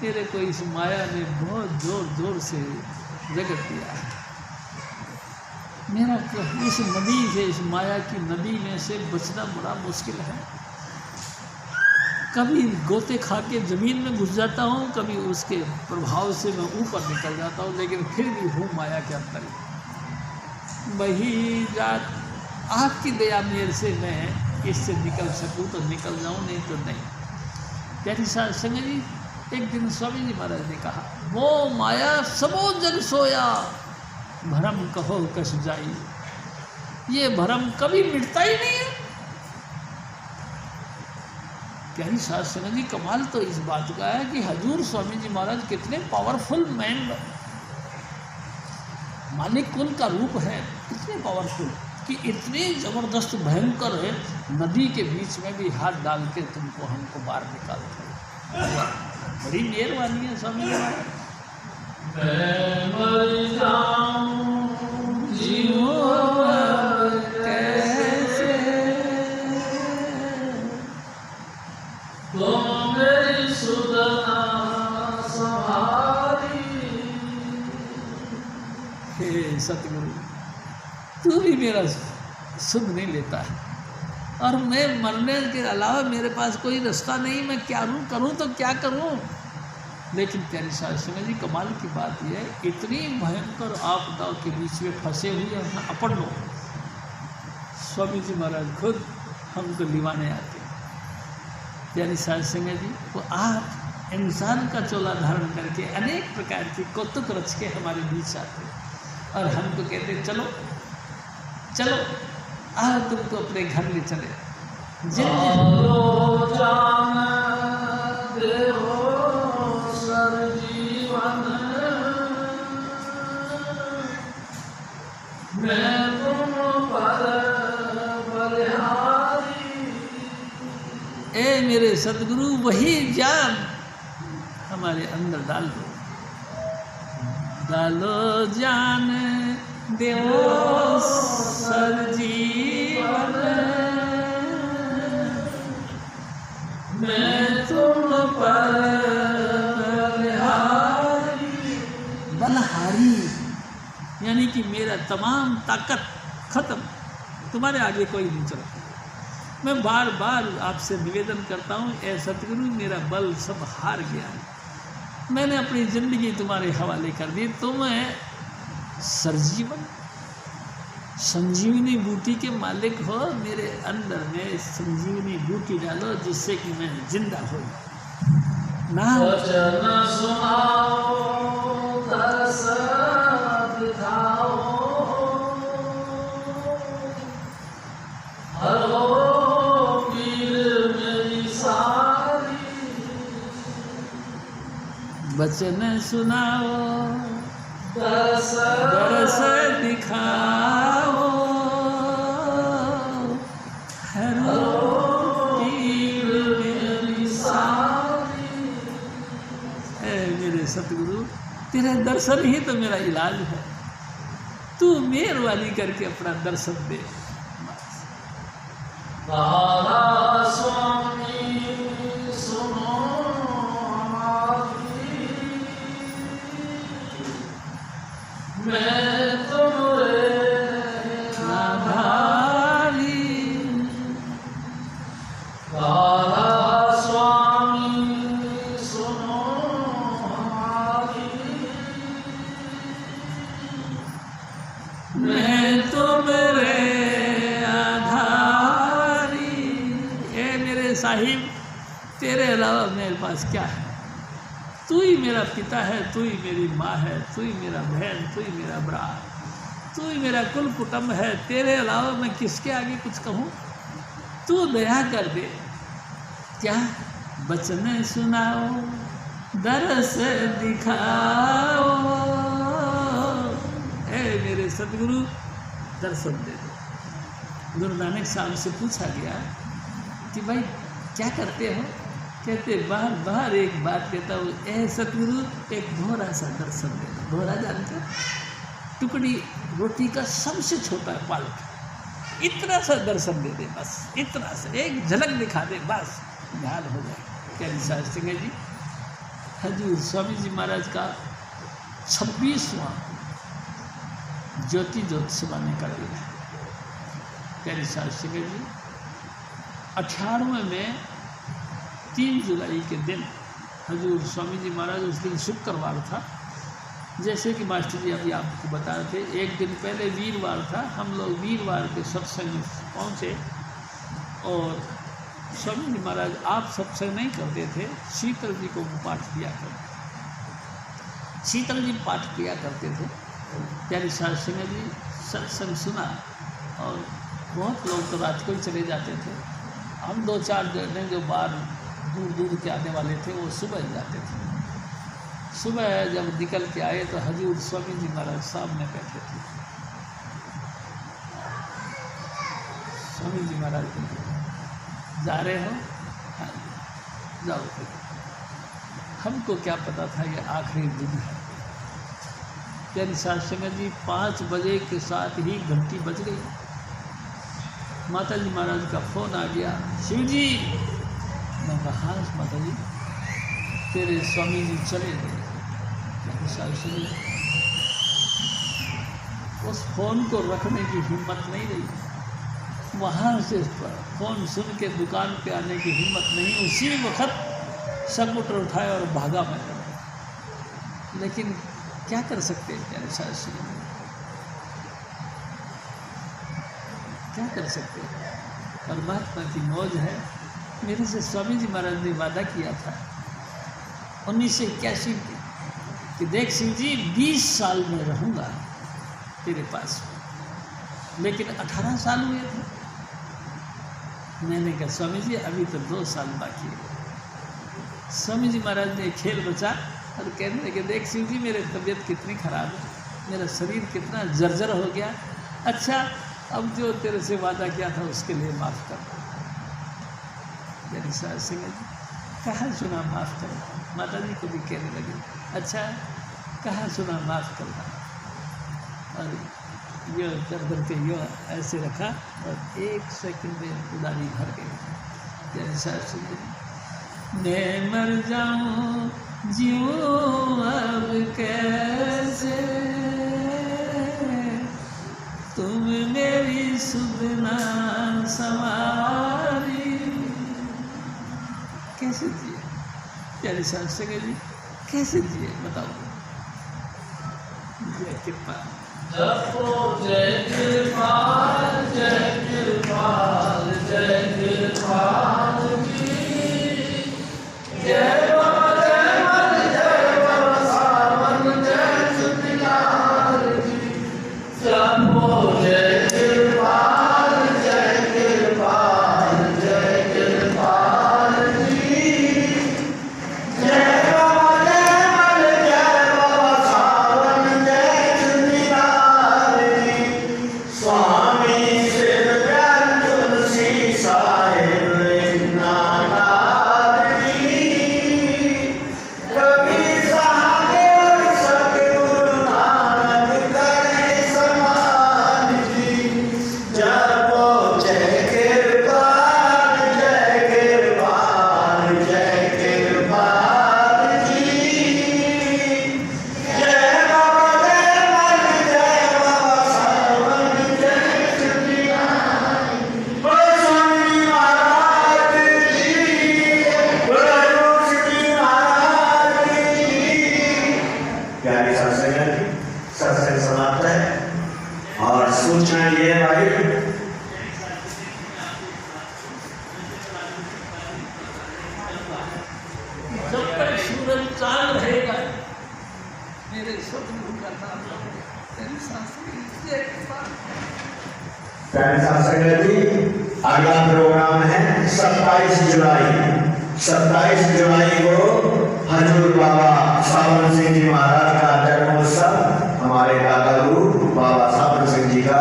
मेरे को इस माया ने बहुत जोर जोर से रगड़ दिया है। मेरा इस नदी से, इस माया की नदी में से बचना बड़ा मुश्किल है। कभी गोते खा के ज़मीन में घुस जाता हूँ, कभी उसके प्रभाव से मैं ऊपर निकल जाता हूँ, लेकिन फिर भी हूँ माया के अंदर। वही रात आपकी दया मेरे से मैं इससे निकल सकूँ तो निकल जाऊँ, नहीं तो नहीं। प्यारी साध संगत जी, एक दिन स्वामी जी महाराज ने कहा, वो माया सबो जग सोया, भरम कहो कस जाई। ये भरम कभी मिटता ही नहीं है। प्यारी साध संगत जी, कमाल तो इस बात का है कि हजूर स्वामी जी महाराज कितने पावरफुल मैन, मालिक कुल का रूप है, कितने पावरफुल कि इतने ज़बरदस्त भयंकर है, नदी के बीच में भी हाथ डाल के तुमको हमको बाहर निकालते हैं। बड़ी मेहरबानी है स्वामी जी महाराज। मैं मर जाऊं जीवन कैसे, तुम मेरी सुधना संभाली। हे सतगुरु, तू भी मेरा सुध नहीं लेता है, और मैं मरने के अलावा मेरे पास कोई रास्ता नहीं। मैं क्या करूं तो क्या करूं। लेकिन प्यारी साध संगत जी, कमाल की बात यह है, इतनी भयंकर आपदाओं के बीच में फंसे हुए हैं अपन लोग, स्वामी जी महाराज खुद हमको लिवाने आते हैं। प्यारी साध संगत जी, वो आप इंसान का चोला धारण करके अनेक प्रकार की कौतुक रच के हमारे बीच आते हैं और हमको कहते हैं, चलो चलो आओ तुमको अपने घर ले चले। ए मेरे सतगुरु, वही ज्ञान हमारे अंदर डाल दो, डालो ज्ञान देवो सर जीवन, मैं तुम पर बलहारी, यानी कि मेरा तमाम ताकत खत्म, तुम्हारे आगे कोई नहीं चलता। मैं बार बार आपसे निवेदन करता हूँ, ए सतगुरु, मेरा बल सब हार गया है, मैंने अपनी ज़िंदगी तुम्हारे हवाले कर दी। तुम सरजीवन संजीवनी बूटी के मालिक हो, मेरे अंदर में संजीवनी बूटी डालो जिससे कि मैं जिंदा हो। ना वचन सुनाओ, दरस दिखाओ, हरो पीर मेरी सारी। मेरे सतगुरु, तेरे दर्शन ही तो मेरा इलाज है, तू मेहरबानी करके अपना दर्शन दे। मैं तुम्हारे आधारी, काला स्वामी सुनो हमारी, मैं तुम्हारे आधारी। ए मेरे साहिब, तेरे अलावा मेरे पास क्या है? तू ही मेरा पिता है, तू ही मेरी माँ है, तू ही मेरा बहन, तू ही मेरा भरा, तू ही मेरा कुल कुटुंब है। तेरे अलावा मैं किसके आगे कुछ कहूँ? तू दया कर दे। क्या बचन सुनाओ, दरस दिखाओ, ए मेरे सतगुरु, दर्शन दे दो। गुरु नानक साहब से पूछा गया कि भाई क्या करते हो? कहते बार बार एक बात कहता हूँ, ए सतगुरु एक भोरा सा दर्शन देना। भोरा जानते, टुकड़ी रोटी का सबसे छोटा पालक, इतना सा दर्शन दे दे, बस इतना सा एक झलक दिखा दे, बस ध्यान हो जाए। क्या निशान सिंह जी हजूर स्वामी जी महाराज का 26वां ज्योति ज्योतिषवाने का दिन है। क्या निशान सिंह जी 98 में 3 जुलाई के दिन हजूर स्वामी जी महाराज, उस दिन शुक्रवार था, जैसे कि मास्टर जी अभी आपको बता रहे थे, एक दिन पहले वीरवार था। हम लोग वीरवार के सत्संग में पहुँचे और स्वामी जी महाराज आप सत्संग नहीं करते थे, शीतल जी को पाठ दिया करते, शीतल जी पाठ किया करते थे। प्यारी सास सिंह जी सत्संग सुना और बहुत लोग तो राजकोट चले जाते थे। हम 2-4 जने जो बाहर दूर दूर के आने वाले थे वो सुबह जाते थे। सुबह जब निकल के आए तो हजूर स्वामी जी महाराज सामने बैठे थे। स्वामी जी महाराज जा रहे हो? हाँ जाओ। हमको क्या पता था ये आखिरी दिन है। प्यारी सास सिंह जी 5 बजे के साथ ही घंटी बज गई। माता जी महाराज का फ़ोन आ गया, शिव जी। मैं कहा हाँ माता जी, तेरे स्वामी जी चले गए। उस फोन को रखने की हिम्मत नहीं रही, वहाँ से फ़ोन सुन के दुकान पे आने की हिम्मत नहीं। उसी वक्त स्कूटर उठाया और भागा मैं। लेकिन क्या कर सकते हैं प्यारे सास, क्या कर सकते हैं? परमात्मा की मौज है। मेरे से स्वामी जी महाराज ने वादा किया था 1981 कि देख सिंह जी 20 साल में रहूँगा तेरे पास, लेकिन 18 साल हुए थे। मैंने कहा स्वामी जी अभी तो 2 साल बाकी है। स्वामी जी महाराज ने खेल बचा और कहने लगे, देख सिंह जी मेरी तबीयत कितनी ख़राब है, मेरा शरीर कितना जर्जर हो गया। अच्छा अब जो तेरे से वादा किया था उसके लिए माफ़ कर। सिंह जी कहाँ सुना माफ़ करना। माता जी को भी कहने लगे, अच्छा कहाँ सुना माफ़ करना। और यो कर के यो ऐसे रखा और 1 सेकंड में उदारी भर गई। जैसा मैं मर जाऊँ जीऊँ अब कैसे, तुम मेरी सुधना सवारी। कैसे जिए प्यारी सास सिंह जी, कैसे जिए बताओ। जय कृपा, जय कृपाल, जय कृपाल, जय कृपाल जी। जय बाबा जय मन, जय बाबा सावन, जय सुखलाल जी। जपो जय कृपाल, जय कृपाल, जय कृपाल जी। जय बाबा जय मन, जय बाबा सावन, जय सुखलाल जी। स्वामी सिर प्यार तुलसी साहिब नाथ जी। कभी साहेब सतगुरु नानक करे समान जी। जपो जय कृपाल, जय कृपाल, जय कृपाल जी। जय बाबा जय मन, जय बाबा सावन, जय सुखलाल। बोलो स्वामी महाराज की, बोलो श्री महाराज की। प्यारी सत्संग सत्संग समाप्त है। और सूचना ये है भाई, जब तक सूरज चांद रहेगा मेरे सतगुरु का नाम लो। तेरी सांस जय कृपा। प्यारी सत्संग जी अगला प्रोग्राम है 27 जुलाई। 27 जुलाई को हजूर बाबा सावन सिंह जी महाराज का जन्मोत्सव, हमारे दादा गुरु बाबा सावन सिंह जी का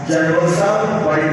जन्मोत्सव बड़ी